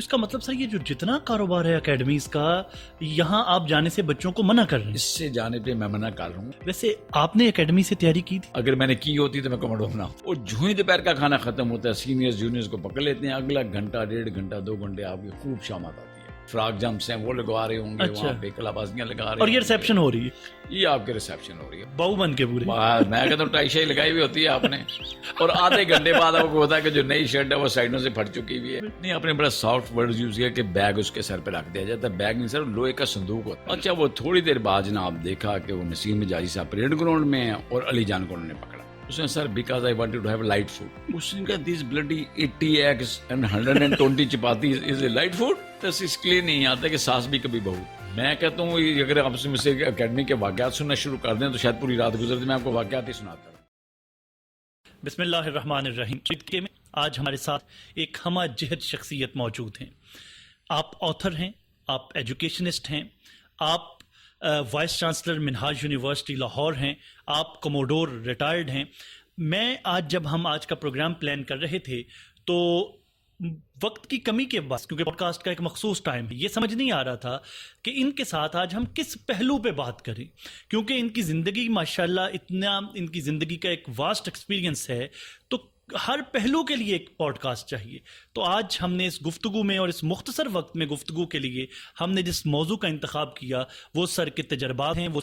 اس کا مطلب سر یہ جو جتنا کاروبار ہے اکیڈمیز کا، یہاں آپ جانے سے بچوں کو منع کر رہے ہیں؟ اس سے جانے پہ میں منع کر رہا ہوں. ویسے آپ نے اکیڈمی سے تیاری کی تھی؟ اگر میں نے کی ہوتی تو میں کمنڈو بنا. اور جو ہی دوپہر کا کھانا ختم ہوتا ہے سینئرز جونیئرز کو پکڑ لیتے ہیں، اگلا گھنٹہ 1.5 گھنٹہ 2 گھنٹے آپ کی خوب شامات آتی ہے. فراک جمپس ہیں وہ لگوا رہے ہوں گے وہاں پہ، کلا بازیاں لگا رہے ہیں، اور یہ ریسیپشن ہو رہی ہے، یہ آپ کے ریسیپشن ہو رہی ہے باؤ بن کے پورے. میں کہتا ہوں ٹائی شائی لگائی ہوئی ہوتی ہے آپ نے، اور آدھے گھنٹے بعد آپ کو ہوتا ہے کہ جو نئی شرٹ ہے وہ سائڈوں سے پھٹ چکی ہوئی ہے. نہیں، آپ نے بڑا سافٹ ورڈ یوز کیا کہ بیگ اس کے سر پہ رکھ دیا جاتا ہے. بیگ نہیں سر، لوہے کا صندوق ہوتا ہے. اچھا، وہ تھوڑی دیر بعد جناب دیکھا کہ وہ نسیم مجاجی صاحب پریڈ گراؤنڈ میں ہیں اور علی جان کو انہوں نے پکڑا. اس نے sir because I wanted to have light food. اس نے کہا this bloody 80 eggs and 120 chapati is a light food. تو اس کے لیے نہیں آتا کہ ساس بھی کبھی بہو. میں کہتا ہوں اگر آپ سے مجھ سے اکیڈمی کے واقعات سننا شروع کر دیں تو شاید پوری رات گزر دیں. میں آپ کو واقعات ہی سناتا ہوں. بسم اللہ الرحمن الرحیم. آج ہمارے ساتھ ایک ہمہ جہت شخصیت موجود ہیں. آپ آتھر ہیں، آپ ایجوکیشنسٹ ہیں، آپ وائس چانسلر منہاج یونیورسٹی لاہور ہیں، آپ کوموڈور ریٹائرڈ ہیں. میں جب ہم آج کا پروگرام پلان کر رہے تھے تو وقت کی کمی کے بعد، کیونکہ پوڈ کاسٹ کا ایک مخصوص ٹائم ہے، یہ سمجھ نہیں آ رہا تھا کہ ان کے ساتھ آج ہم کس پہلو پہ بات کریں، کیونکہ ان کی زندگی ماشاءاللہ اتنا، ان کی زندگی کا ایک واسٹ ایکسپیرینس ہے، تو ہر پہلو کے لیے ایک پوڈ کاسٹ چاہیے. تو آج ہم نے اس گفتگو میں اور اس مختصر وقت میں گفتگو کے لیے ہم نے جس موضوع کا انتخاب کیا وہ سر کے تجربات ہیں، وہ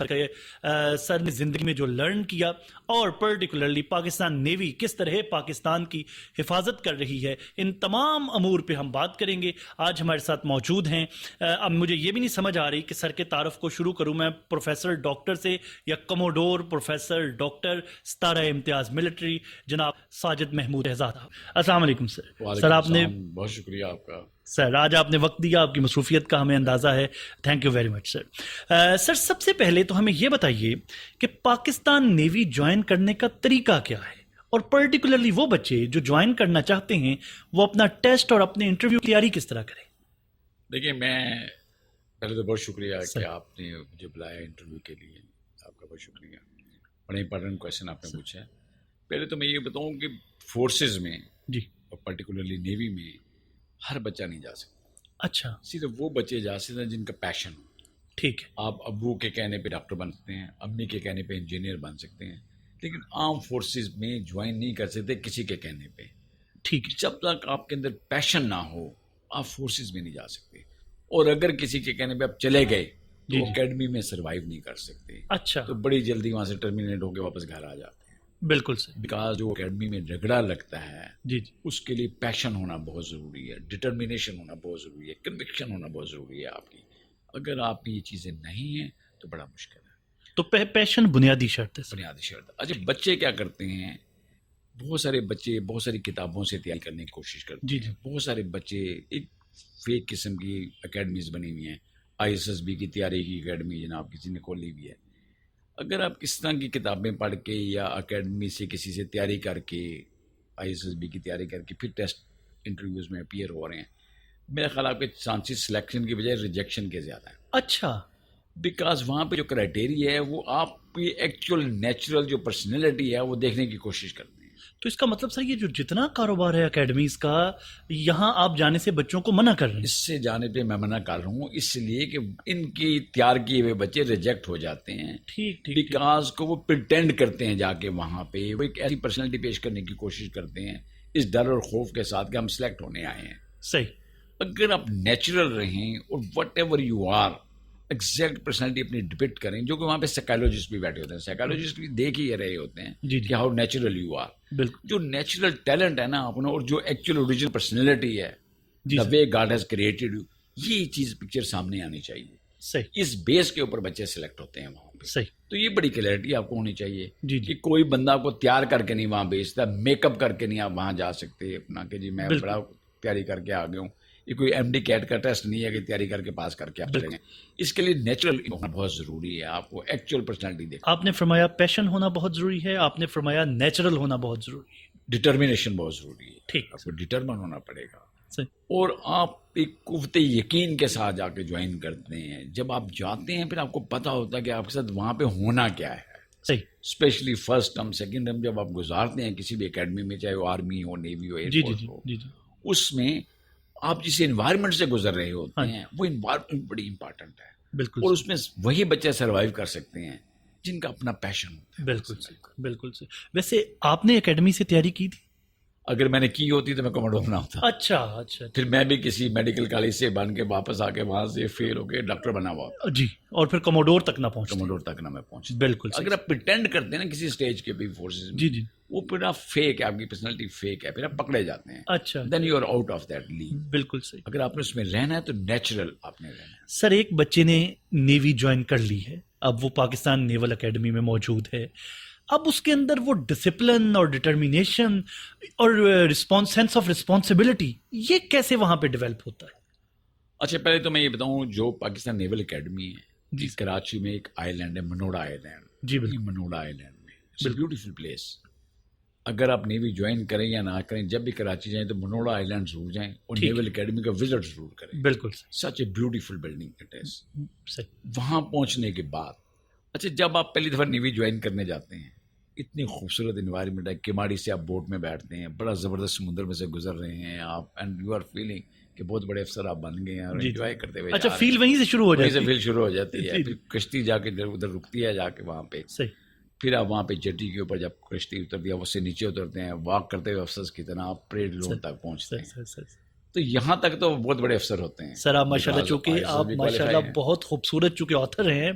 سر نے زندگی میں جو لرن کیا، اور پرٹیکولرلی پاکستان نیوی کس طرح پاکستان کی حفاظت کر رہی ہے، ان تمام امور پہ ہم بات کریں گے. آج ہمارے ساتھ موجود ہیں. اب مجھے یہ بھی نہیں سمجھ آ رہی کہ سر کے تعارف کو شروع کروں میں پروفیسر ڈاکٹر سے یا کموڈور پروفیسر ڈاکٹر ستارہ امتیاز ملٹری جناب ساجد محمود احزاد. السلام علیکم سر. سر آپ نے بہت شکریہ آپ کا. سر آج آپ نے وقت دیا، آپ کی مصروفیت کا ہمیں اندازہ ہے. تھینک یو ویری مچ سر. سر سب سے پہلے تو ہمیں یہ بتائیے کہ پاکستان نیوی جوائن کرنے کا طریقہ کیا ہے، اور پرٹیکولرلی وہ بچے جو جوائن کرنا چاہتے ہیں وہ اپنا ٹیسٹ اور اپنے انٹرویو کی تیاری کس طرح کریں. دیکھیے، میں پہلے تو بہت شکریہ کہ آپ نے مجھے بلایا انٹرویو کے لیے. آپ کا بہت شکریہ. بڑا امپورٹنٹ کویشچن آپ نے پوچھا ہے. پہلے تو میں یہ بتاؤں کہ فورسز میں جی، اور پرٹیکولرلی نیوی میں ہر بچہ نہیں جا سکتا. اچھا، صرف وہ بچے جا سکتے ہیں جن کا پیشن ہو. ٹھیک ہے. آپ ابو کے کہنے پہ ڈاکٹر بن سکتے ہیں، امی کے کہنے پہ انجینئر بن سکتے ہیں، لیکن عام فورسز میں جوائن نہیں کر سکتے کسی کے کہنے پہ. ٹھیک ہے. جب تک آپ کے اندر پیشن نہ ہو آپ فورسز میں نہیں جا سکتے. اور اگر کسی کے کہنے پہ آپ چلے گئے تو اکیڈمی میں سروائیو نہیں کر سکتے. اچھا، تو بڑی جلدی وہاں سے ٹرمینیٹ ہو کے واپس گھر آ جاتے ہیں. بالکل سر. بیکاز جو اکیڈمی میں جھگڑا لگتا ہے جی جی، اس کے لیے پیشن ہونا بہت ضروری ہے، ڈٹرمینیشن ہونا بہت ضروری ہے، کنوکشن ہونا بہت ضروری ہے آپ کی. اگر آپ کی یہ چیزیں نہیں ہیں تو بڑا مشکل ہے. تو پیشن بنیادی شرط ہے سر. بنیادی شرط. اچھا، بچے کیا کرتے ہیں؟ بہت سارے بچے بہت ساری کتابوں سے تیاری کرنے کی کوشش کرتے ہیں. جی جی، بہت سارے بچے ایک فیک قسم کی اکیڈمیز بنی ہوئی ہیں. ISSB کی تیاری کی اکیڈمی جناب کسی نے کھولی ہوئی ہے. اگر آپ کس طرح کی کتابیں پڑھ کے یا اکیڈمی سے کسی سے تیاری کر کے ISSB کی تیاری کر کے پھر ٹیسٹ انٹرویوز میں اپیئر ہو رہے ہیں، میرے خیال آپ کے چانسز سلیکشن کی بجائے ریجیکشن کے زیادہ ہیں. اچھا، بیکاز وہاں پہ جو کرائٹیریا ہے وہ آپ کی ایکچوئل نیچرل جو پرسنالٹی ہے وہ دیکھنے کی کوشش کرتے ہیں. تو اس کا مطلب سر یہ جو جتنا کاروبار ہے اکیڈمیز کا، یہاں آپ جانے سے بچوں کو منع کر رہے ہیں؟ اس سے جانے پہ میں منع کر رہا ہوں، اس لیے کہ ان کی تیار کیے ہوئے بچے ریجیکٹ ہو جاتے ہیں. ٹھیک ٹھیک. بیکاز کو وہ پریٹینڈ کرتے ہیں جا کے وہاں پہ، وہ ایک ایسی پرسنالٹی پیش کرنے کی کوشش کرتے ہیں اس ڈر اور خوف کے ساتھ کہ ہم سلیکٹ ہونے آئے ہیں. صحیح. اگر آپ نیچرل رہیں اور whatever you are exact personality اپنی ڈپکٹ کریں، جو کہ وہاں پہ سائیکالوجسٹ بھی بیٹھے ہوتے ہیں، سائیکالوجسٹ بھی دیکھ ہی رہے ہوتے ہیں کہ ہاؤ نیچرل یو آر. بالکل. جو نیچرل ٹیلنٹ ہے نا اپنا، اور جو ایکچوئل اوریجنل پرسنالٹی ہے، the way God has created you، یہ چیز پکچر سامنے آنی چاہیے. صحیح. اس بیس کے اوپر بچے سلیکٹ ہوتے ہیں وہاں پہ. صحیح. تو یہ بڑی کلیئرٹی آپ کو ہونی چاہیے جی کہ کوئی بندہ آپ کو تیار کر کے نہیں وہاں بھیجتا، میک اپ کر کے نہیں آپ وہاں جا سکتے اپنا کہ جی میں بڑا تیاری کر کے آ گیا ہوں. یہ کوئی MD کیٹ کا ٹیسٹ نہیں ہے کہ تیاری کر کے پاس کر کے آپ چلیں گے. اس کے لیے نیچرل ہونا بہت ضروری ہے. آپ کو ایکچوئل پرسنالٹی دیکھیں. آپ نے فرمایا پیشن ہونا بہت ضروری ہے، آپ نے فرمایا نیچرل ہونا بہت ضروری ہے. ڈٹرمینیشن بہت ضروری ہے. ٹھیک. آپ کو ڈٹرمن ہونا پڑے گا. صحیح. اور آپ ایک قوت یقین کے ساتھ جا کے جوائن کرتے ہیں. جب آپ جاتے ہیں پھر آپ کو پتا ہوتا ہے کہ آپ کے ساتھ وہاں پہ ہونا کیا ہے. صحیح. Specially first term second term جب آپ گزارتے ہیں کسی بھی اکیڈمی میں، چاہے وہ آرمی ہو، نیوی ہو، ایئر فورس ہو، اس میں آپ جس انوائرمنٹ سے گزر رہے ہوتے ہیں وہ انوائرمنٹ بڑی امپورٹنٹ ہے، بالکل اور اس میں وہی بچے سروائیو کر سکتے ہیں جن کا اپنا پیشن ہوتا ہے. بالکل صحیح، بالکل صحیح. ویسے آپ نے اکیڈمی سے تیاری کی تھی؟ اگر میں نے کی ہوتی تو میں کمانڈو بنا ہوتا. اچھا اچھا. پھر میں بھی کسی میڈیکل کالج سے بن کے واپس آ کے وہاں سے فیل ہو کے ڈاکٹر بنا ہوا ہوتا. جی، اور پھر کموڈور تک نہ پہنچے. کمانڈو تک نہ میں پہنچ. بالکل صحیح. اگر آپ پریٹینڈ کرتے ہیں نا کسی اسٹیج کے بھی فورسز میں، جی جی، وہ پھر آپ فیک ہے، آپ کی پرسنالٹی فیک ہے، پھر آپ پکڑے جاتے ہیں. اچھا، then you are out of that league. بالکل صحیح. اگر آپ نے اس میں رہنا ہے تو نیچرل آپ نے رہنا ہے. سر، ایک بچے نے نیوی جوائن کر لی ہے، اب وہ پاکستان نیول اکیڈمی میں موجود ہے. اب اس کے اندر وہ ڈسپلن اور ڈٹرمینیشن اور سینس آف رسپانسبلٹی، یہ کیسے وہاں پہ ڈیولپ ہوتا ہے؟ اچھا، پہلے تو میں یہ بتاؤں، جو پاکستان نیول اکیڈمی ہے جی، کراچی میں ایک آئی لینڈ ہے، منوڑا آئی لینڈ. جی بالکل. منوڑا آئی لینڈ میں اٹس بیوٹیفل پلیس. اگر آپ نیوی جوائن کریں یا نہ کریں، جب بھی کراچی جائیں تو منوڑا آئی لینڈ ضرور جائیں اور نیول اکیڈمی کا وزٹ ضرور کریں. بالکل سچ a beautiful building it is. صحیح. وہاں پہنچنے کے بعد، اچھا جب آپ پہلی دفعہ نیوی جوائن کرنے جاتے ہیں، اتنی خوبصورت انوائرمنٹ ہے. کیماڑی سے آپ بوٹ میں بیٹھتے ہیں، بڑا زبردست سمندر میں سے گزر رہے ہیں آپ، اینڈ یو آر فیلنگ کہ بہت بڑے افسر آپ بن گئے ہیں اور انجوائے کرتے ہوئے. اچھا، فیل وہیں سے شروع ہو جاتی ہے. فیل شروع ہو جاتی ہے. پھر کشتی جا کے ادھر رکتی ہے جا کے وہاں پہ. صحیح. پھر آپ وہاں پہ جٹی کے اوپر جب کشتی اترتی ہے اس سے نیچے اترتے ہیں، واک کرتے ہوئے افسر کی طرح آپ پریڈ زون تک پہنچتے ہیں. تو یہاں تک تو بہت بڑے افسر ہوتے ہیں. سر، آپ ماشاءاللہ، چونکہ آپ ماشاءاللہ بہت خوبصورت چونکہ آتھر ہیں،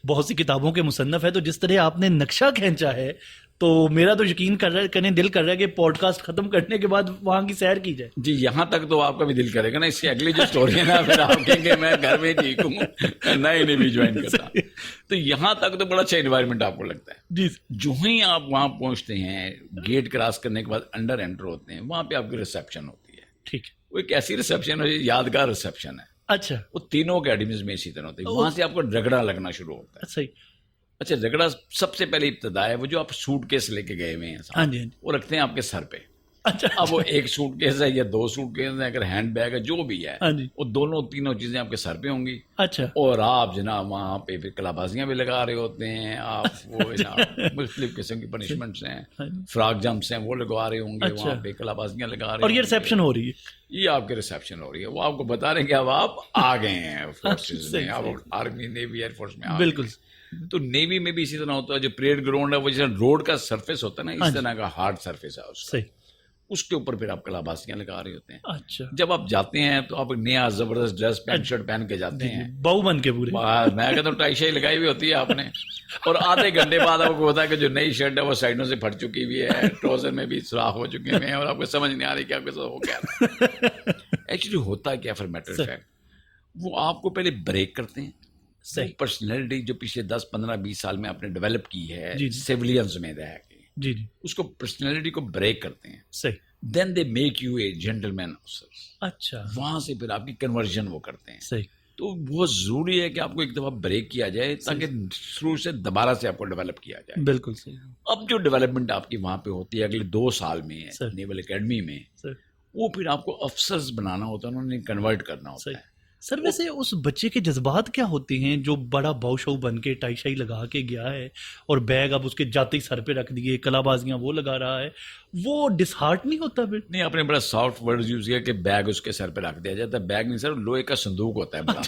بہت سی کتابوں کے مصنف ہیں، تو جس طرح آپ نے نقشہ کھینچا ہے تو میرا تو یقین کرنے دل کر رہا ہے کہ پوڈ کاسٹ ختم کرنے کے بعد وہاں کی سیر کی جائے. جی، یہاں تک تو آپ کا بھی دل کرے گا نا. اس کی اگلی جو اسٹوری ہے نا، پھر آپ کہیں گے میں گھر میں ٹھیک ہوں، نئے بھی جوائن کرتا. تو یہاں تک تو بڑا اچھا انوائرمنٹ آپ کو لگتا ہے. جی. جو ہی آپ وہاں پہنچتے ہیں، گیٹ کراس کرنے کے بعد انڈر انٹر ہوتے ہیں، وہاں پہ آپ کی ریسیپشن ہوتی ہے. ٹھیک. وہ ایک ایسی ریسیپشن ہے، یادگار ریسیپشن ہے. اچھا. وہ تینوں اکیڈمیز میں اسی طرح ہوتے ہیں. وہاں سے آپ کو رگڑا لگنا شروع ہوتا ہے. صحیح. اچھا، رگڑا سب سے پہلے ابتدا ہے وہ جو آپ سوٹ کیس لے کے گئے ہوئے ہیں، ہاں جی، وہ رکھتے ہیں آپ کے سر پہ. اچھا. اب وہ ایک سوٹ کیس ہے یا دو سوٹ کیس ہے، اگر ہینڈ بیگ ہے جو بھی ہے، ہاں جی، وہ دونوں تینوں چیزیں آپ کے سر پہ ہوں گی. اچھا. اور آپ جناب وہاں پہ پھر کلابازیاں بھی لگا رہے ہوتے ہیں. آپ وہ مختلف قسم کی پنشمنٹس ہیں، فراک جمپس ہیں، وہ لگوا رہے ہوں گے وہاں پہ، کلابازیاں لگا رہے ہیں. اور یہ ریسیپشن ہو رہی ہے، یہ آپ کی ریسیپشن ہو رہی ہے. وہ آپ کو بتا رہے ہیں کہ اب آپ آ گئے ہیں فورسز میں، آپ آرمی نیوی ایئر فورس میں. بالکل. تو نیوی میں بھی اسی طرح ہوتا ہے. جو پریڈ گراؤنڈ ہے وہ جیسے روڈ کا سرفیس ہوتا ہے نا، اس طرح کا ہارڈ سرفیس ہے اس کا. اس کے اوپر پھر آپ کلابازیاں لگا رہے ہوتے ہیں. اچھا. جب آپ جاتے ہیں تو آپ نیا زبردست ڈریس پینٹ شرٹ پہن کے جاتے ہیں، باؤ بن کے پورے. میں کہتا ہوں ٹائی شائی لگائی ہوئی ہوتی ہے آپ نے، اور آدھے گھنٹے بعد آپ کو ہوتا ہے کہ جو نئی شرٹ ہے وہ سائڈوں سے پھٹ چکی ہوئی ہے، ٹراؤزر میں بھی سوراخ ہو چکے ہیں، اور آپ کو سمجھ نہیں آ رہی کہ آپ کے ساتھ ہو کیا رہا ہے. ایکچولی ہوتا کیا فار میٹر آف فیکٹ، وہ آپ کو پہلے بریک کرتے ہیں. صحیح. پرسنالٹی جو پچھلے 10 15 20 سال میں آپ نے ڈیولپ کی ہے سیولینز میں رہ کے، جی جی، اس کو پرسنالٹی کو بریک کرتے ہیں. صحیح. Then they make you a gentleman officer. اچھا. وہاں سے پھر آپ کی کنورژن وہ کرتے ہیں. صحیح. تو بہت ضروری ہے کہ آپ کو ایک دفعہ بریک کیا جائے تاکہ شروع سے دوبارہ سے آپ کو ڈیولپ کیا جائے. بالکل صحیح. اب جو ڈیولپمنٹ آپ کی وہاں پہ ہوتی ہے اگلے 2 سال میں نیول اکیڈمی میں، وہ پھر آپ کو افسرز بنانا ہوتا ہے، انہوں نے کنورٹ کرنا ہوتا ہے. سر، ویسے اس بچے کے جذبات کیا ہوتے ہیں جو بڑا باؤ شو بن کے ٹائی شائی لگا کے گیا ہے اور بیگ اب اس کے جاتے ہی سر پہ رکھ دیے، کلا بازیاں وہ لگا رہا ہے، وہ ڈس ہارٹ نہیں ہوتا؟ پھر نہیں، آپ نے بڑا سافٹ ورڈ یوز کیا کہ بیگ اس کے سر پہ رکھ دیا جاتا ہے. بیگ نہیں سر، لوہے کا صندوق ہوتا ہے بڑا،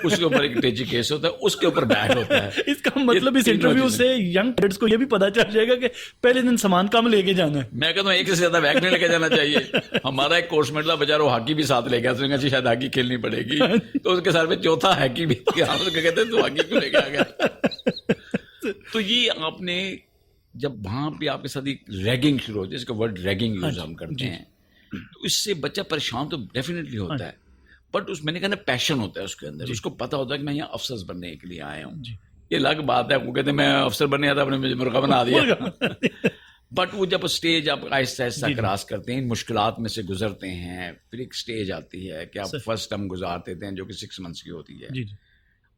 اس کے اوپر ایک ٹیچی کیس ہوتا ہے، اس کے اوپر بیگ ہوتا ہے. اس کا مطلب اس انٹرویو سے ینگ کڈز کو یہ بھی پتا چل جائے گا کہ پہلے دن سامان کم لے کے جانا ہے. میں کہتا ہوں ایک سے زیادہ بیگ نہیں لے کے جانا چاہیے. ہمارا ایک کورس میٹ تھا بیچارہ، وہ ہاکی بھی ساتھ لے گیا، سوچا شاید ہاکی کھیلنی پڑے گی، تو اس کے سر پہ چوتھا ہاکی بھی کہتے ہیں تو ہاکی کیوں لے کے آ گیا. تو یہ آپ نے جب وہاں پہ آپ کے ساتھ ایک ریگنگ شروع ہوتی ہے، اس کا ورڈ ریگنگ یوز ہم کرتے ہیں، تو اس سے بچہ پریشان تو ڈیفینیٹلی ہوتا ہے، بٹ اس میں نے کہا نا پیشن ہوتا ہے اس کے اندر. اس کو پتا ہوتا ہے کہ میں یہاں افسر بننے کے لیے آیا ہوں. یہ الگ بات ہے، وہ کہتے ہیں میں افسر بننے آتا، آپ نے مجھے مرغا بنا دیا. بٹ وہ جب اسٹیج آپ آہستہ آہستہ کراس کرتے ہیں، ان مشکلات میں سے گزرتے ہیں، پھر ایک اسٹیج آتی ہے کہ آپ فرسٹ ٹرم گزارتے ہیں جو کہ 6 months کی ہوتی ہے.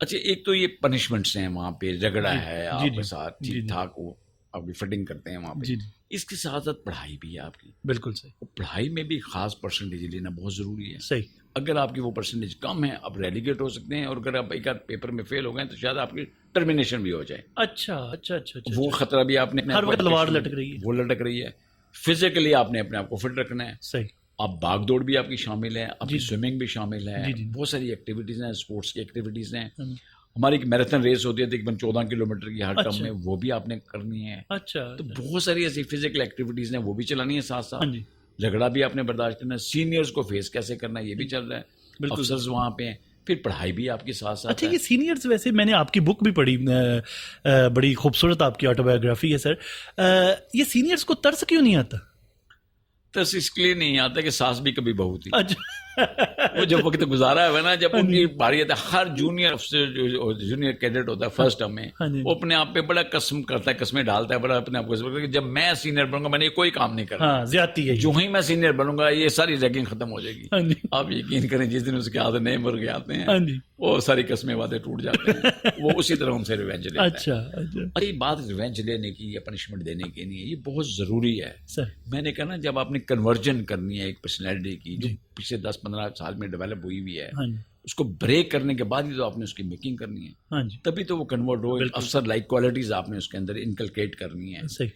اچھا، ایک تو یہ پنشمنٹس ہیں وہاں پہ، رگڑا ہے آپ کے ساتھ ٹھیک ٹھاک، وہ آپ کی فٹنگ کرتے ہیں وہاں پہ. اس کے ساتھ ساتھ پڑھائی بھی ہے آپ کی. بالکل صحیح. پڑھائی میں بھی خاص پرسنٹیج لینا بہت ضروری ہے. صحیح. اگر آپ کی وہ پرسنٹیج کم ہے آپ ریلیگیٹ ہو سکتے ہیں، اور اگر آپ ایک آدھ پیپر میں فیل ہو گئے تو شاید آپ کی ٹرمینیشن بھی ہو جائے. اچھا اچھا اچھا. وہ خطرہ بھی آپ نے، ہر وقت تلوار لٹک رہی ہے، وہ لٹک رہی ہے. فزیکلی آپ نے اپنے آپ کو فٹ رکھنا ہے. صحیح. آپ بھاگ دوڑ بھی آپ کی شامل ہے, آپ کی سوئمنگ بھی شامل ہے, جی جی. بہت ساری ایکٹیویٹیز ہیں, اسپورٹس کی ایکٹیویٹیز ہیں. ہماری ایک میراتھن ریس ہوتی ہے تقریباً 14 کلومیٹر کی ہر ٹرم میں, وہ بھی آپ نے کرنی ہے. اچھا, تو بہت ساری ایسی فزیکل ایکٹیویٹیز ہیں, وہ بھی چلانی ہے ساتھ ہاں ساتھ. جی, جھگڑا بھی آپ نے برداشت کرنا ہے, سینئرز کو فیس کیسے کرنا ہے یہ بھی چل رہا ہے, افسرز وہاں پہ ہیں, پھر پڑھائی بھی آپ کے ساتھ ساتھ. اچھا, یہ سینئرز, ویسے میں نے آپ کی بک بھی پڑھی, بڑی خوبصورت آپ کی آٹوبایوگرافی ہے سر. یہ سینئرز کو ترس کیوں نہیں آتا؟ ترس اس کے لیے نہیں آتا کہ ساس بھی کبھی بہو تھی. اچھا, وہ جو وقت گزارا ہے نا, جب ان کی باری آتا ہے, ہر جونیئر افسر جو جونیئر کیڈٹ ہوتا ہے فرسٹ ٹرم میں, وہ اپنے آپ پہ بڑا قسم کرتا ہے, قسمیں ڈالتا ہے, بڑا اپنے آپ کو کرتا ہے کہ جب میں سینئر بنوں گا میں نے کوئی کام نہیں کرنا. ہاں, زیادتی ہے. جو ہی میں سینئر بنوں گا یہ ساری ریگنگ ختم ہو جائے گی. آپ یقین کریں جس دن اس کے ہاتھ نئے مرغے آتے ہیں وہ ساری قسمیں وعدے ٹوٹ جاتے ہیں, وہ اسی طرح ان سے ریونج لیتا ہے. اچھا, یہ بات ریونج لینے کی یا پنشمنٹ دینے کی نہیں ہے, یہ بہت ضروری ہے. میں نے کہا نا, جب آپ نے کنورژن کرنی ہے ایک پرسنالٹی کی جو پچھلے 10-15 سال میں ڈیولپ ہوئی ہوئی ہے, اس کو بریک کرنے کے بعد ہی تو آپ نے اس کی میکنگ کرنی ہے, تبھی تو وہ کنورٹ ہو. افسر لائک کوالٹیز آپ نے اس کے اندر انکلکیٹ کرنی ہے.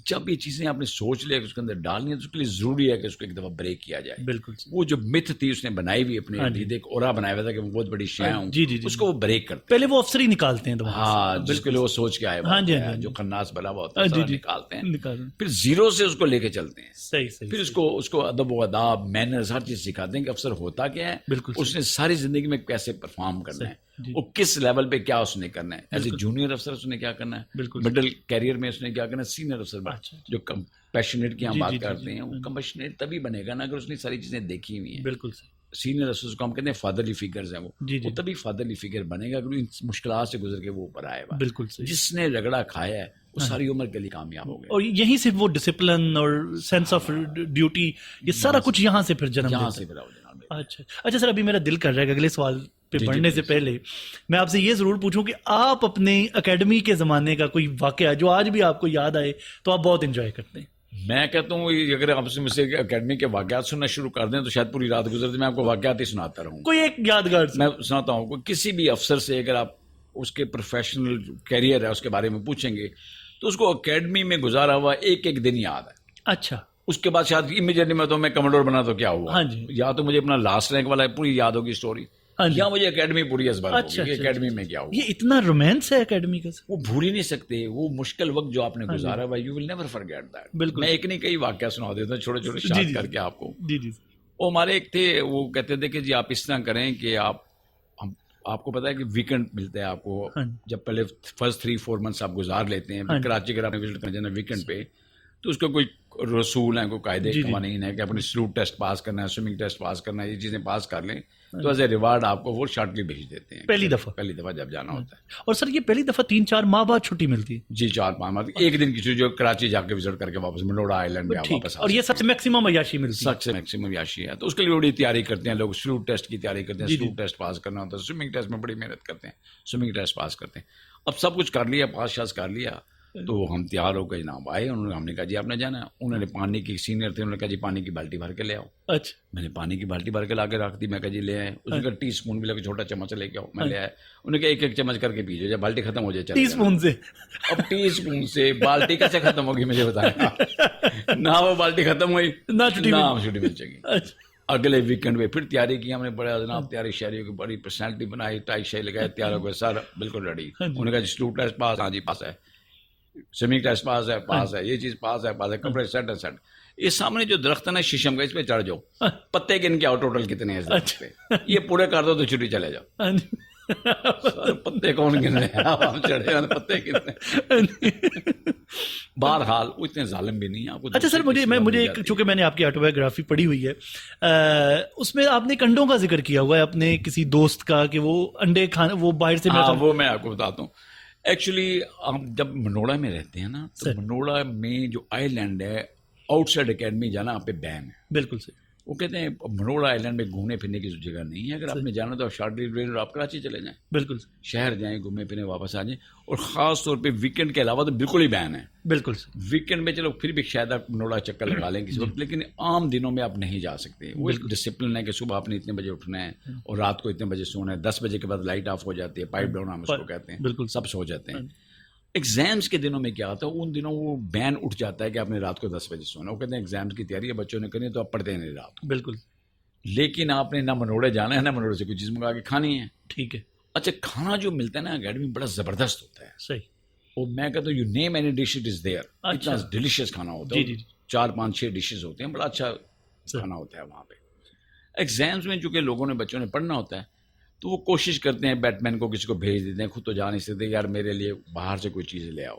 جب یہ چیزیں آپ نے سوچ لیا کہ اس کے اندر ڈالنی ہے تو اس کے لیے ضروری ہے کہ اس کو ایک دفعہ بریک کیا جائے. بالکل. وہ جو متھ تھی اس نے بنائی ہوئی اپنے ارد ایک اورا بنایا ہوا تھا کہ وہ بہت بڑی شے ہوں, اس کو وہ بریک کرتے. پہلے وہ افسر ہی نکالتے ہیں. ہاں, جس کے لیے وہ سوچ کے آئے ہوئے ہیں, جو خناس بنا ہوا ہوتا ہے نکالتے ہیں, پھر زیرو سے اس کو لے کے چلتے ہیں. صحیح. پھر اس کو ادب و آداب, مینرز, ہر چیز سکھاتے ہیں کہ افسر ہوتا کیا ہے, اس نے ساری زندگی میں کیسے پرفارم کرنا ہے, وہ کس لیول پہ کیا اس نے کرنا ہے. ایز اے جونیئر افسر اس نے کیا کرنا ہے, مڈل کیریئر میں اس نے کیا کرنا ہے, سینئر افسر جو کمپیشنیٹ کی ہم بات کرتے ہیں, وہ کمپیشنیٹ تبھی بنے گا نا اگر اس نے ساری چیزیں دیکھی ہوئی ہیں. بالکل. سینئر افسر کو ہم کہتے ہیں فادرلی فیگرز ہیں, وہ تبھی فادرلی فیگر بنے گا اگر ان مشکلات سے گزر کے وہ اوپر آئے گا. بالکل. جس نے رگڑا کھایا ہے وہ ساری عمر کے لیے کامیاب ہو گیا, اور یہیں سے وہ ڈسپلن اور سینس آف ڈیوٹی, یہ سارا کچھ یہاں سے پھر جنم لیتا ہے. اچھا سر, ابھی میرا دل کر رہا ہے کہ اگلے سوال پہ بڑھنے سے پہلے میں آپ سے یہ ضرور پوچھوں کہ آپ اپنے اکیڈمی کے زمانے کا کوئی واقعہ جو آج بھی آپ کو یاد آئے تو آپ بہت انجوائے کرتے ہیں. میں کہتا ہوں اگر آپ سے مجھ سے اکیڈمی کے واقعات سننا شروع کر دیں تو شاید پوری رات گزرتی میں آپ کو واقعات ہی سناتا رہوں. کوئی ایک یادگار میں سناتا ہوں. کوئی کسی بھی افسر سے اگر آپ اس کے پروفیشنل کیریئر ہے اس کے بارے میں پوچھیں گے تو اس کو اکیڈمی میں گزارا ہوا ایک دن یاد ہے. اچھا. اس کے بعد شاید امیجیٹلی میں تو میں کمانڈر بنا تو کیا ہوا, یا تو مجھے اپنا لاسٹ رینک والا پوری یاد ہوگی اسٹوری, یا مجھے اکیڈمی پوری ازبر ہوگی اکیڈمی میں کیا ہوا. یہ اتنا رومانس ہے اکیڈمی کا, وہ بھول ہی نہیں سکتے. وہ مشکل وقت جو آپ نے گزارا ہوا, you will never forget that. بالکل. میں ایک نہیں کئی واقعہ سنا دیتا ہوں چھوٹے چھوٹے شارٹ کر کے آپ کو. وہ ہمارے ایک تھے, وہ کہتے تھے کہ جی آپ اس طرح کریں کہ آپ کو پتا ہے کہ ویکنڈ ملتا ہے آپ کو, جب پہلے فرسٹ 3-4 منتھس آپ گزار لیتے ہیں کراچی اگر آپ نے وزٹ کرنا چاہنا ویکنڈ پہ, تو اس کا کوئی رسول ہیں, کوئی قاعدے قوانین ہے کہ اپنی سلوٹ ٹیسٹ پاس کرنا ہے, سوئمنگ ٹیسٹ پاس کرنا ہے, یہ چیزیں پاس کر لیں تو ایز اے ریوارڈ آپ کو وہ شارٹلی بھیج دیتے ہیں پہلی دفعہ جب جانا ہوتا ہے. اور سر یہ پہلی دفعہ 3-4 ماہ بعد چھٹی ملتی ہے؟ جی 4 ماہ, ایک دن کی چھٹی جو کراچی جا کے وزٹ کر کے واپس منڈوڑا آئی لینڈ میں واپس. اور یہ سب سے میکسیمم عیاشی ملتی ہے؟ سب سے میکسیمم عیاشی ہے. تو اس کے لیے بڑی تیاری کرتے ہیں لوگ, سلوٹ ٹیسٹ کی تیاری کرتے ہیں, سلوٹ ٹیسٹ پاس کرنا ہوتا ہے, سوئمنگ ٹیسٹ میں بڑی محنت کرتے ہیں, سوئمنگ ٹیسٹ پاس کرتے ہیں. اب سب کچھ کر لیا, پاس شاس کر لیا, تو ہم تیار ہو کے جناب آئے. ہم نے کہا جی آپ نے جانا ہے. انہوں نے پانی کی سینئر تھے, انہوں نے کہا جی پانی کی بالٹی بھر کے لے آؤ. اچھا. میں نے پانی کی بالٹی بھر کے لا کے رکھ دی. میں کہا جی لے آئے. اس نے کہا ٹی اسپون بھی لے کے چھوٹا چمچ لے کے آؤ. میں لے آیا. انہوں نے کہا ایک چمچ کر کے پیجو, جب بالٹی ختم ہو جائے. ٹی اسپون سے؟ اب ٹی اسپون سے بالٹی کیسے ختم ہوگی مجھے بتائیں. نہ وہ بالٹی ختم ہوئی نہ چھٹی مل سکی. اگلے ویکنڈ پہ پھر تیاری کی ہم نے, بڑے جناب تیاری شہریوں کی بڑی پرسنالٹی بنائی, ٹائی شائی لگائے, تیار ہو گئے سر بالکل ریڈی. انہوں نے کہا جی سلوٹ ٹیسٹ پاس, ہاں جی پاس ہے, سوئمنگ ٹیسٹ پاس ہے, یہ چیز پاس ہے, کپڑے سیٹ ہے سیٹ. یہ سامنے جو درخت ہے نا شیشم کا, اس پہ چڑھ جاؤ, پتے گن کے آؤ ٹوٹل کتنے ہیں اس درخت پہ, یہ پورے کر دو تو چھٹی چلے جاؤ. پتے کون گن رہے ہیں, ہم چڑھے ہیں پتے گن رہے. بہرحال وہ اتنے ظالم بھی نہیں ہیں. اچھا سر, مجھے چونکہ میں نے آپ کی آٹوبایوگرافی پڑھی ہوئی ہے, اس میں آپ نے کنڈوں کا ذکر کیا ہوا ہے اپنے کسی دوست کا کہ وہ انڈے کھانا, وہ باہر سے. وہ میں آپ کو بتاتا ہوں. ایکچولی ہم جب منوڑا میں رہتے ہیں نا, تو منوڑا میں جو آئی لینڈ ہے آؤٹ سائڈ اکیڈمی جانا آپ پہ بین ہے. بالکل صحیح. وہ کہتے ہیں منوڑا آئی لینڈ میں گھومنے پھرنے کی جگہ نہیں ہے, اگر آپ نے جانا تو شارٹلی آپ کراچی چلے جائیں. بالکل. شہر جائیں, گھومے پھرنے واپس آ جائیں. اور خاص طور پہ ویکنڈ کے علاوہ تو بالکل ہی بین ہے. بالکل. ویکنڈ میں چلو پھر بھی شاید آپ منوڑا چکر لگا لیں کسی وقت, لیکن عام دنوں میں آپ نہیں جا سکتے. وہ ایک ڈسپلن ہے کہ صبح آپ نے اتنے بجے اٹھنا ہے اور رات کو اتنے بجے سونا ہے. 10 بجے کے بعد لائٹ آف ہو جاتی ہے, پائپ ڈاؤن ہم اس کو کہتے ہیں. بالکل. سب سو جاتے ہیں. ایگزامس کے دنوں میں کیا ہوتا ہے، ان دنوں وہ بین اٹھ جاتا ہے کہ آپ نے رات کو 10 بجے سونا. وہ کہتے ہیں ایگزامس کی تیاری ہے، بچوں نے کرنی ہے تو آپ پڑھتے ہیں نہیں رات کو. بالکل. لیکن آپ نے نہ منوڑے جانا ہے، نہ منوڑے سے کوئی چیز منگا کے کھانی ہے. ٹھیک ہے. اچھا کھانا جو ملتا ہے نا اکیڈمی بڑا زبردست ہوتا ہے. صحیح. اور میں کہتا ہوں you name any dish it is there. اتنا ڈیلیشیس کھانا ہوتا ہے. جی جی. 4 5 6 ڈشز ہوتے ہیں، بڑا اچھا کھانا ہوتا ہے وہاں پہ. ایگزامس میں چونکہ لوگوں نے بچوں نے پڑھنا ہوتا ہے تو وہ کوشش کرتے ہیں بیٹ مین کو کسی کو بھیج دیتے ہیں، خود تو جا نہیں سکتے، یار میرے لیے باہر سے کوئی چیز لے آؤ.